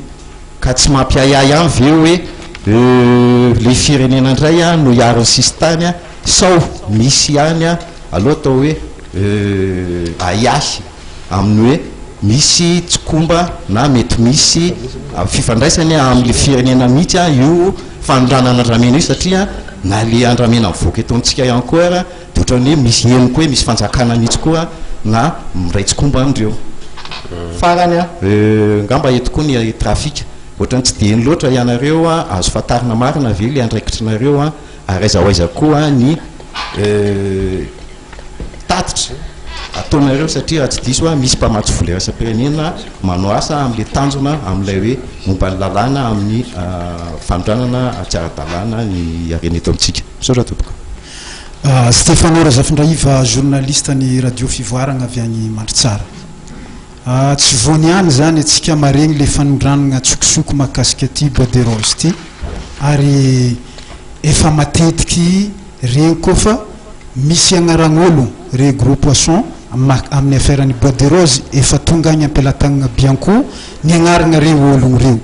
ka tsy mampiayay ihany veo hoe le firenena indray no hiaro ny sistany sao misy ihany aloha atao hoe ayahy amin'ny hoe misy tsikomba na mety misy fifandraisany amin'le firenena mihitsy io fanondranana andramena io satria na le andramena mivoaka etontsika ihany koa de ohatrany hoe misy eny koa hoe misy fanjakana mihitsy koa na miray tsikomba amindreo farany ngamba eto koa ny trafika ohatrany tsy de eny loatra ianareo azo fatarina marina ve le andraikitrinareo ary aiza hoaiza koa ny tatitra ataonareo satria tsy diso misy mpamatsy vola irasam-pirenena manao asa amin'le tanjona amin'ilay hoe momba ny lalàna amin'ny fanondranana atsiara-dalàna ny arena eto amintsika misaotra tompoko. Stéphane Razafindraiva, journaliste ny radio fivoarana avy any Mandritsara. Tsy voany ihany zany atsika maregny le fanondranana tsokosoko mahakasika ty bois de rose ty ary efa matetiky regny koa fa misy agnaran'olo re gros poisson amin'ny affaire ny bois de rose efa tonga any ampelantagnana bianco ny agnarana reo ologno reo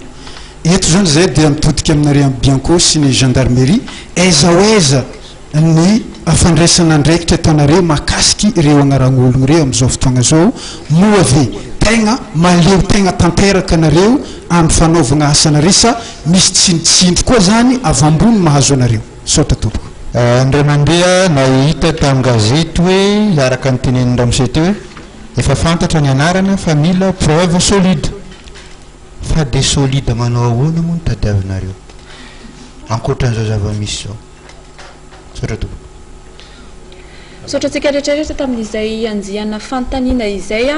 eto zany zay dia mitodika aminare amin'ny bianco sy ny gendarmerie aiza oaiza ny afandraisana andraikitra ataonareo mahakasiky reo agnaran'ologno reo amin'izao fotoagna zao moa ave tegna maleo tegna tanteraka anareo amin'ny fanaovana asanareo sa misy tsinitsindry koa zany avy ambony mahazo anareo saotra tompoko. Andray mandeha nahita tamin'ny gazety hoe araka ny tenenin-dramoseto hoe efa fantatra ny anarana fa mila preuve solide fa de solide manao ahoana moa ny tadiavinareo ankoatran'izao zava-misy zao saotra tompoko. Saotra antsika rehetrarehetra tamin'izay anjiana fantaniana izay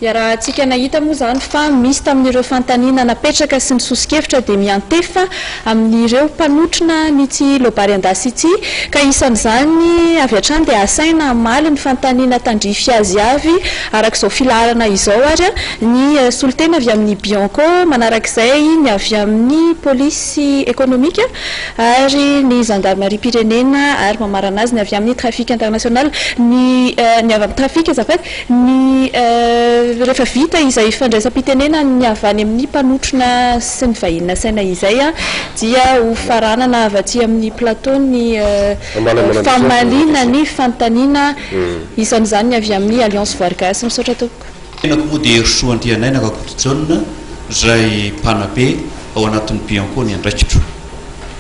raha antsika nahita moa zany fa misy tamin'ireo fantaniana napetraka sy ny sosikevitra dia miantefa amin'ireo mpanotrona nytsy lobary andasy ity ka isan'izany avy hatrany dia asaina amaly ny fantaniana tandrify azy avy arak'izao filarana izao ary ny solitena avy amin'ny bianco manarak'izay ny avy amin'ny polisy économique ary ny gendarmerie pirenena ary mamarana azy ny avy amin'ny trafic international ny avy amin'ny trafic azafady ny rehefa vita izay fandraisam-pitenena ny avany amin'ny mpanotrona sy ny vahina saina izay dia ho faranana avy aty amin'ny plateau ny famalina ny fantaniana isan'izany ny avy amin'ny alliance voargasy misaotra tompoko. Tena koa dia herosoandrianay nakakotojaona izay mpanabe ao anatin'ny bianco ny andraikitro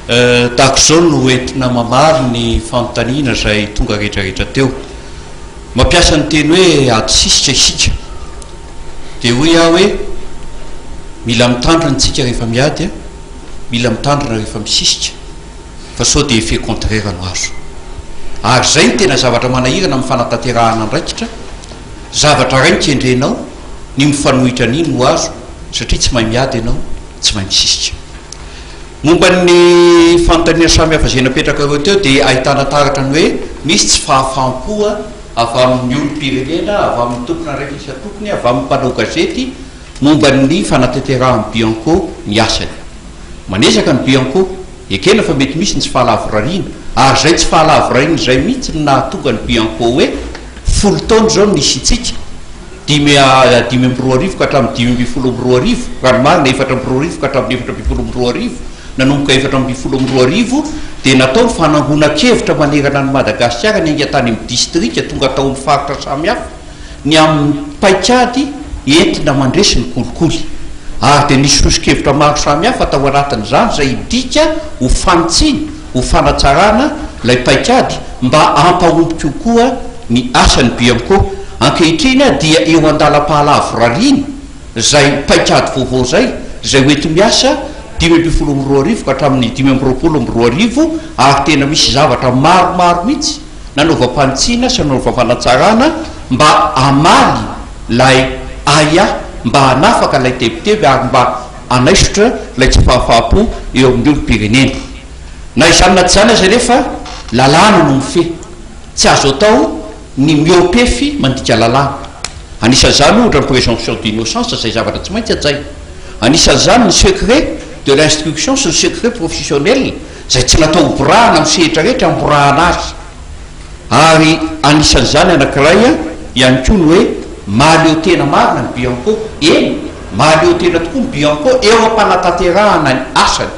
tahaka izao no entina mamaly ny fantaniana izay tonga rehetrarehetra teo mampiasa ny teny hoe ady sisitra isika dia hoe hoe mila mitandrina tsika rehefa miady mila mitandrina rehefa misisitra fa sao dia effet contraire no azo ary zay ny tena zavatra manahirana amin'ny fanatanterahana andraikitra zavatra ray nikendrenao ny mifanohitra n'iny no azo satria tsy mahay miady ianao tsy mahay misisitra momba ny fanontaniana samihafa zay napetraka ireo teo dia ahitana taratra ny hoe misy tsy fahafampoa avy amin'ny olom-pirenena avy amin'ny tompona raiky isa tokony avy amin'ny mpanao gazety momba ny fanatanterahany bianco ny asany manesaka ny bianco ekena fa mety misy ny tsy fahalavorariana ary zay tsy fahalavorariana zay mihitsy ny nahatonga ny bianco hoe folo taona zao nisy itsika 5 ka hatramin'ny 5 raha marina 4 ka hatramin'ny 4 nanomboka 4 dia natao ny fanangonakevitra manerana ny Madagasikara ny aingatany amin'ny distrika tonga tao amin'ny faritra samihafa ny amin'ny paikady entina mandresy ny kolikoly ary dia nisy sosikevitra maro samihafa tao anatin'izany zay idika ho fanitsiny ho fanatsarana lay paikady mba ampahomby kokoa ny asany bianco ankehitriny dia eo andalam-pahalavorariana zay paikady vaovao zay hoety miasa 5 ka hatramin'ny 5 ary tena misy zavatra maromaro mihitsy nanaovam-panitsiana sy nanaovam-panatsarana mba amaly lay aya mba hanafaka lay tebiteby ary mba anaisotra lay tsy fahafapo eo amin'ny olom-pirenena na izany na tsy zany azy rehefa lalàna no mife tsy azo atao ny miopefy mandika lalàna anisan'izany ohatra ny présomption d'innocence zay zavatra tsy maintsy adzay anisan'izany ny secret de l'instruction sy ny secret professionnel zay tsy natao borahana amin'ny sehitra rehetra amborahana azy ary anisan'izany anankiray ihany koa ny hoe maleo tena marina ny bianco eny maleo tena tokoa ny bianco eo am-panatanterahana ny asany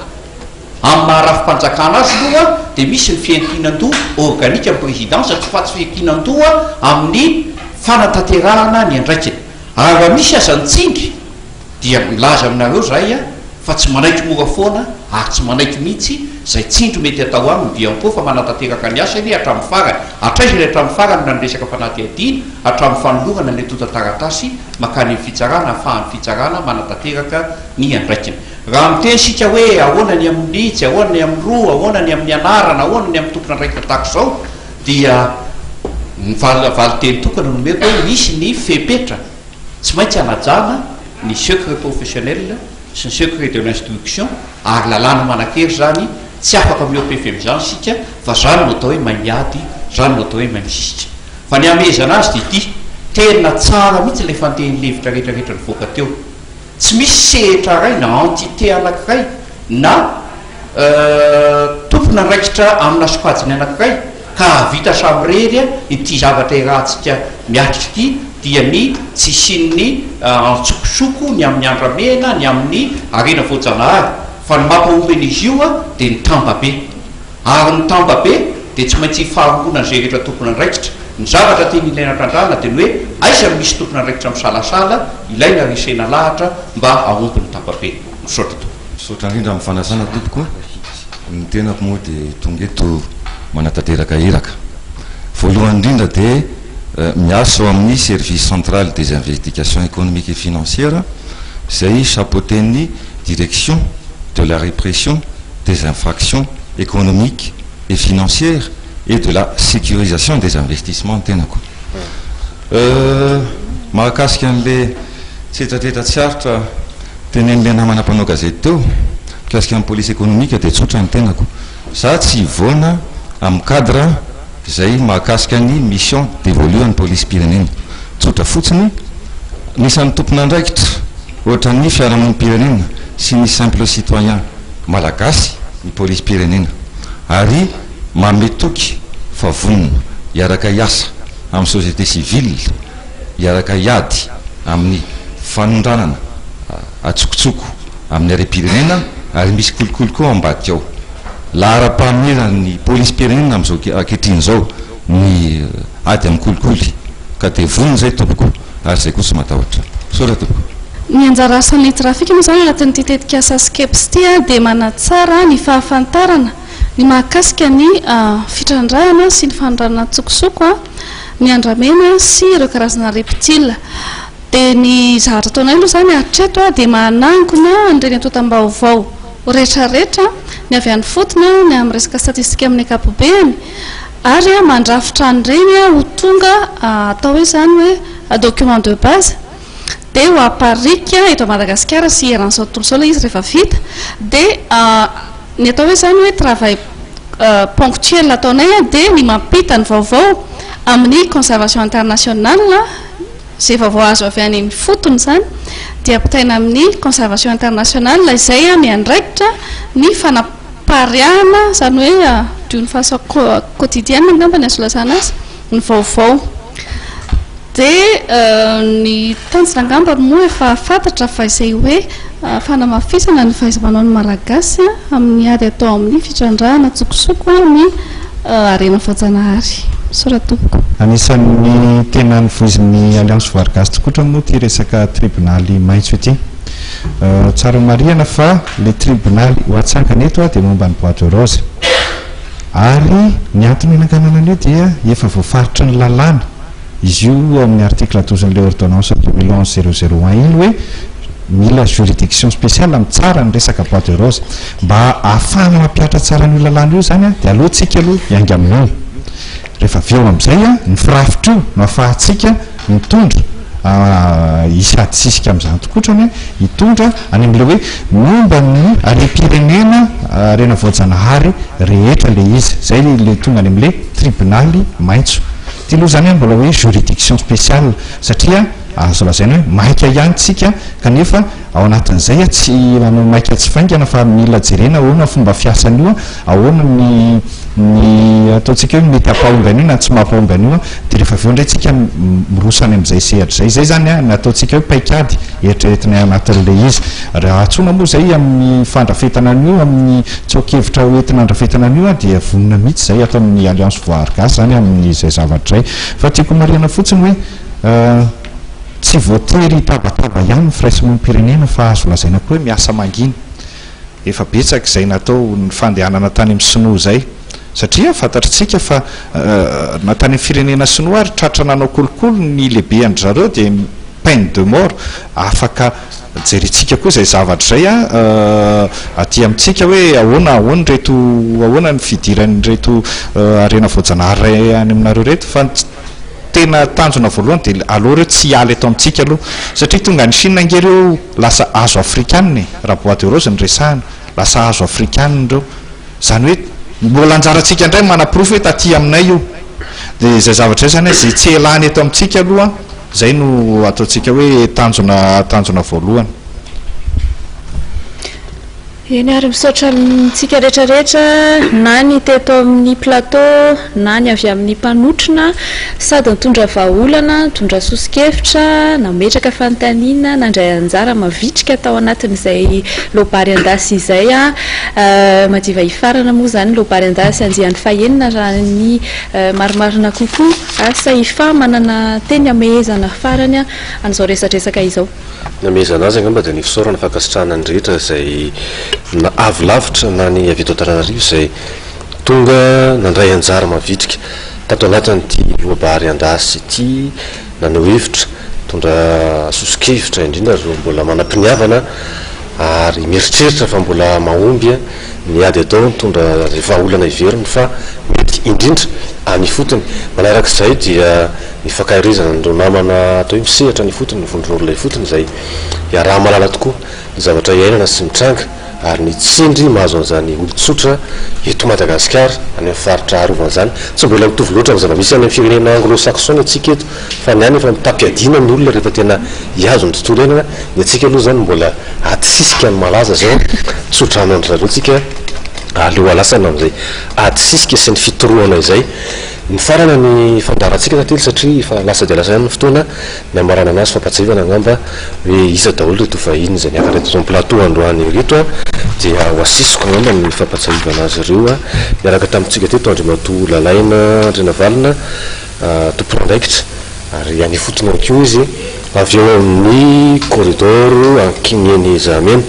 amin'ny maharafim-panjakana azy aloha dia misy ny fiankinan-doha organique amin'ny présidence tsy fa tsy fiankinan-doha amin'ny fanatanterahana ny andraikiny raha misy aza nitsindry dia milaza aminareo zay a fa tsy manaiky mora foana ary tsy manaiky mihitsy zay tsindry mety atao aminy diampo fa manatanteraka ny asany hatramin'ny farany atraizany hatramin'ny farany na nyresaka fanateadiny hatramin'ny fanolorana ny tota-taratasy makany ny fitsarana ahafahan'ny fitsarana manatanteraka ny andraikiny raha miteny sika hoe ahoana ny amin'ny itsy ahoana ny amin'ny roa ahoana ny amin'ny anarana ahoana ny amin'ny tompona andraikina tahako zao dia nyvaliteny tokana nomeko hoe misy ny fepetra tsy maintsy anajana ny secret professionnel sy ny secret de l'instruction ary lalàna manan-kery zany tsy afaka miopefemy zany sika fa zany no atao hoe maimiady zany no atao hoe mamisisitra fa ny amezana azy de ity tena tsara mihitsy le fanteny levitra rehetrarehetra ny voaka teo tsy misy sehitra ray na entité anankiray na tompona andraikitra amina sokajiny anankiray ka vita samyrerya ity zavatra irahantsika miatriky dia ny tsy sinny antsokosoko ny amin'ny andramena ny amin'ny arena voajanahary fa ny mampaombeny izy io a dia ny tamba be ary ny tamba be dia tsy maintsy fahamonana zay rehetra tompona andraikitra ny zavatra teny ilaina trandrana dia ny hoe aiza misy tompona andraikitra misalasala ilaina resena lahatra mba aompy ny tamba be misaotra tompo misaotra indrindra amin'ny fanasana tompoko ny tenako moa dia tonga eto manatanteraka iraka voalohany indrindra dia miasa ao amin'ny service central des investigations économiques et financières zay chapeauten'ny direction de la répression des infractions économiques et financières et de la sécurisation des investissements tenako mahakasika an'le tsetratreta tsy aritra tenen'le namana mpanao gazety teo mikasika amin'ny police économique dia tsotra ny tenako za tsy ivoana amin'ny cadre zay mahakasika ny mission dévolue any police pirenena tsotra fotsiny nisan'ny tompona andraikitra ohatra ny fiarahamon'ny pirenena sy ny simple citoyen malagasy ny police pirenena ary mametoky fa vonina hiaraka hiasa amin'ny société civile hiaraka hiady amin'ny fanondranana atsokotsoko amin'ny are-pirenena ary misy kolokolo koa ambadika ao lahara-pahamera ny police pirenena amin'izao ankehitriny zao ny ady amin'ny kolikoly ka dia vonina zay tompoko ary zay koa tsy matahotra saotra tompoko ny anjara asan'ny trafika moa zany anatin'ity tetika asa skeps ty a dia manatsara ny fahafantarana ny mahakasika ny fitrandrahana sy ny fanondranana tsokosoko a ny andramena sy ireo karazana reptile dia ny zavatra ataonay aloha zany atreto a dia manangona nireny atotam-baovao rehetrarehetra ny avy an'ny fotona ny amin'ny resaka statistika amin'ny akapobeany ary a mandrafitra an'ireny a ho tonga atao hoe zany hoe document de base dia ho aparika eto Madagasikara sy eran'izao tontolo zao la izy rehefa vita dia ny atao hoe zany hoe travail ponctuel ataonay a dia ny mampita ny vaovao amin'ny conservation internationale zay vaovao azo avy any fotony zany dia ampitaina amin'ny conservation internationale izay a miandraikitra ny fanapariahana zany hoe d'une façon quotidienne angamba ny asolazana azy ny vaovao dia ny tanjona angamba moa efa fantatra fa izay hoe fanamafisana ny fahaiza-manao ny malagasy amin'ny ady atao amin'ny fitrandrahana tsokosoko ny arena voajanahary sora tompoko anisan'ny tena nivoizin'ny alliance vargasy tokotra moa ty resaka tribunaly maitso ity tsara mariana fa le tribunaly ho atsangana eto a dia momba ny boîte rose ary ny antony hinanganana an'io dia efa voafaritra ny lalàna izy io amin'ny article 12 le ordonnance 2011-001 iny hoe mila juridiction spéciale amin'ny tsara ny resaka boîte rose mba ahafahana mampiatra tsara n'io lalàna io zany a dia alohantsika aloha iangy amin'io rehefa avy eo amin'izay a ny firafitra io no ahafahantsika mitondra isady sisika amin'izany tokotrany hitondra any amin'ile hoe momba ny are-pirenena arena voajanahary rehetra le izy zay le tonga any amin'ile tribunaly maitso ty aloha zany a mbola hoe juridiction spéciale satria azo lazaina hoe maika ihany tsika kanefa ao anatin'izay a tsy manao maika tsy faingana fa mila jerena ahoana fomba fiasan'io a ahoana ny ataontsika hoe mety ampahombana io na tsy mampahombana io a dia rehefa aveo indray tsika mirosany amin'izay sehatra zay zany a nataontsika hoe paikady eritreretina anatin'le izy raha atsona moa zay amin'ny fandrafetana an'io amin'ny tsokevitra hoentina andrafetana an'io a dia vonina mihitsy zay atao amin'ny alliance vargasy zany amin'izay zavatra zay fa tiako mariana fotsiny hoe tsy voatery tabataba ihany firaisamompirenena fa azo lazaina koa hoe miasa mangina efa betsaka izay natao ny fandehanana tany amin'ny sinoa zay satria fantatritsika fa natany amin'ny firenena sinoa ary tratra nanao kolokolo ny lehibe andry zareo dia peine de mort afaka jeritsika koa zay zavatra zay aty amintsika hoe ahoana reto ahoana ny fidirany reto arena voajanahary any aminareo reto fa tena tanjona voalohany dia aloha reo tsy hialy eto amintsika aloha satria tonga ny Chine angereo lasa azo afrikanina raha bois de rose ny resahana lasa azo afrikanina reo zany hoe mbola anjarantsika indray manaprofo hoe taty aminay io dia zay zavatra zay zany zay tsy elany eto amintsika aloha zay no ataontsika hoe tanjona voalohany eny ary misaotra amintsika rehetrarehetra na ny teto amin'ny plateau na ny avy amin'ny mpanotrona sady nitondra vahaolana nitondra sosikevitra nametraka fanontaniana nandray anjara mavitrika tao anatin'izay lobary andasy izay madiva hifarana moa zany lobary andasy anjihan'ny fahenina raha ny marimarina kokoa asa ifa manana teny amehezana farany an'izao resatresaka izao namezana azy angamba dia ny fisaorana fankasitrahana ny rehetra zay na avolavitra na ny avy eto Antananarivo izay tonga nandray anjara mavitrika tato anatin'ity lobary andasy ity nanao hevitra tondra sosikevitra indrindra ro mbola manam-piniavana ary mieritreritra fa mbola mahomby miady atao tondra vahaolana iveriny fa mety indrindra any fotony manarak'izay dia ny fakairizana nireo namana atao hoe misehatra ny fotony ny vondron'olona ifotony zay iaraha malala tokoa ny zavatra iainana sy mitranga ary ny tsindry mahazo an'izany olotsotra eto Madagasikara any amin'ny faritra arovana tsy mbola mitovy loatra ny zava-misy any amin'ny firenena anglo-saxon atsika eto fa ny any efa mitapiadiana ny olona rehefa tena hiazo ny tontolo iainana ny atsika aloha zany mbola atisisika ny malaza zao tsotra anandry zareo tsika aleo alasana amin'izay atisisika sy ny fitoroana izay ny farana ny fandarantsika tately satria fa lasa dia lasa ihany ny fotoana ny amarana anazy fampatsahivana angamba hoe isa daholo reto vahiny zay niaka reto zao plateau androany reto dia ho asisiko angamba ny fampatsahivana azy ireo miaraka tamintsika teto Andriamatoa Lalaina Andrena Valina tompona andraikitra ary any fotona koa izy avy eo amin'ny corridor ankineny zamena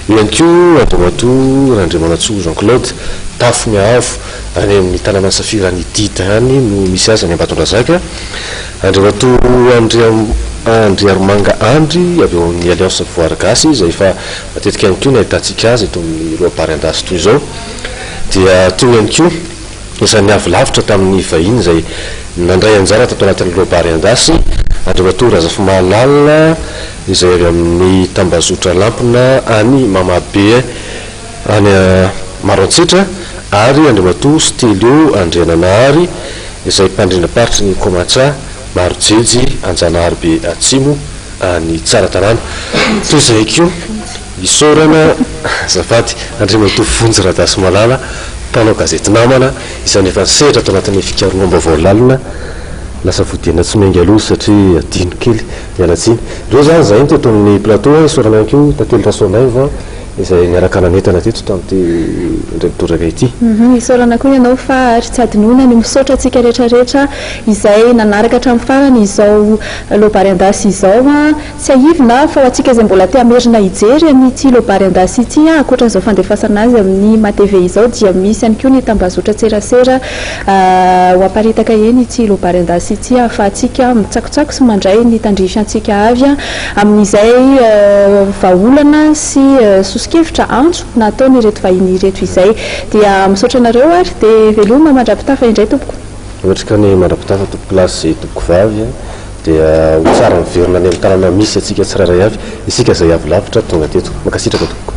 io ihany koa Andriamatoa Randriamanantsoa Jean-Claude tafo miavo any amin'ny tanàna Safira ny dida any no misy azy any Ambatondrazaka Andriamatoa Andriaromanga Andry avy eo amin'ny Alliance Voire Gasy izay fa matetika ihany koa ny ahitantsika azy eto amin'ny lobary andasy toy izao dia teo ihany koa isan'ny avolavitra tamin'ny vahiny izay nandray anjara tato anatin'ny lobary andasy Andriamatoa Razafimahalala izay avy amin'ny tambazotra lampina any Mamabe any Maroantsetra ary Andriamatoa Stelio Andriananahary izay mpandrindraparitry ny Komatsa Marojegy Anjanahary be Atsimo any Tsaratanàna toy izay koa isaorana zafady Andriamatoa Vonjy Radasy Malala mpanao gazety namana isan'ny efa nisehatra tao anatin'ny fikaroam-baovao lalina lasa vodena tsy mengy aloha satria adino kely mialatsiny ireo zany zay ny teto amin'ny plateau isaorana ihany koa tately Rasonaiva izay niaraka nanentana teto tamin'ity ndrevitoraka ity isaorana koa ianao fa ary tsy adinoina ny misaotra atsika rehetrarehetra izay nanaraka hatramin'ny farany izao lobary andasy izao tsy ahivina fa ho atsika izay mbola te hamerina hijery amin'ity lobary andasy ity ankoatra izao fandefasana azy amin'ny matv izao dia misy ihany koa ny tambazotra tserasera ho aparitaka eny ity lobary andasy ity ahafahantsika mitsakotsako sy mandray ny tandrify antsika avy amin'izay vahaolana sy sosikevitra antso nataony reto vahiny reto izay dia misaotra anareo ary dia veloma mandrapitafa indray tompoko ohatrika ny mandrapitafa tompoko lasy tompoko vavy dia ho tsara miverina any amin'ny tanàna misy atsika tsirairay avy isika zay avo lavitra tonga teto makasitraka tompoko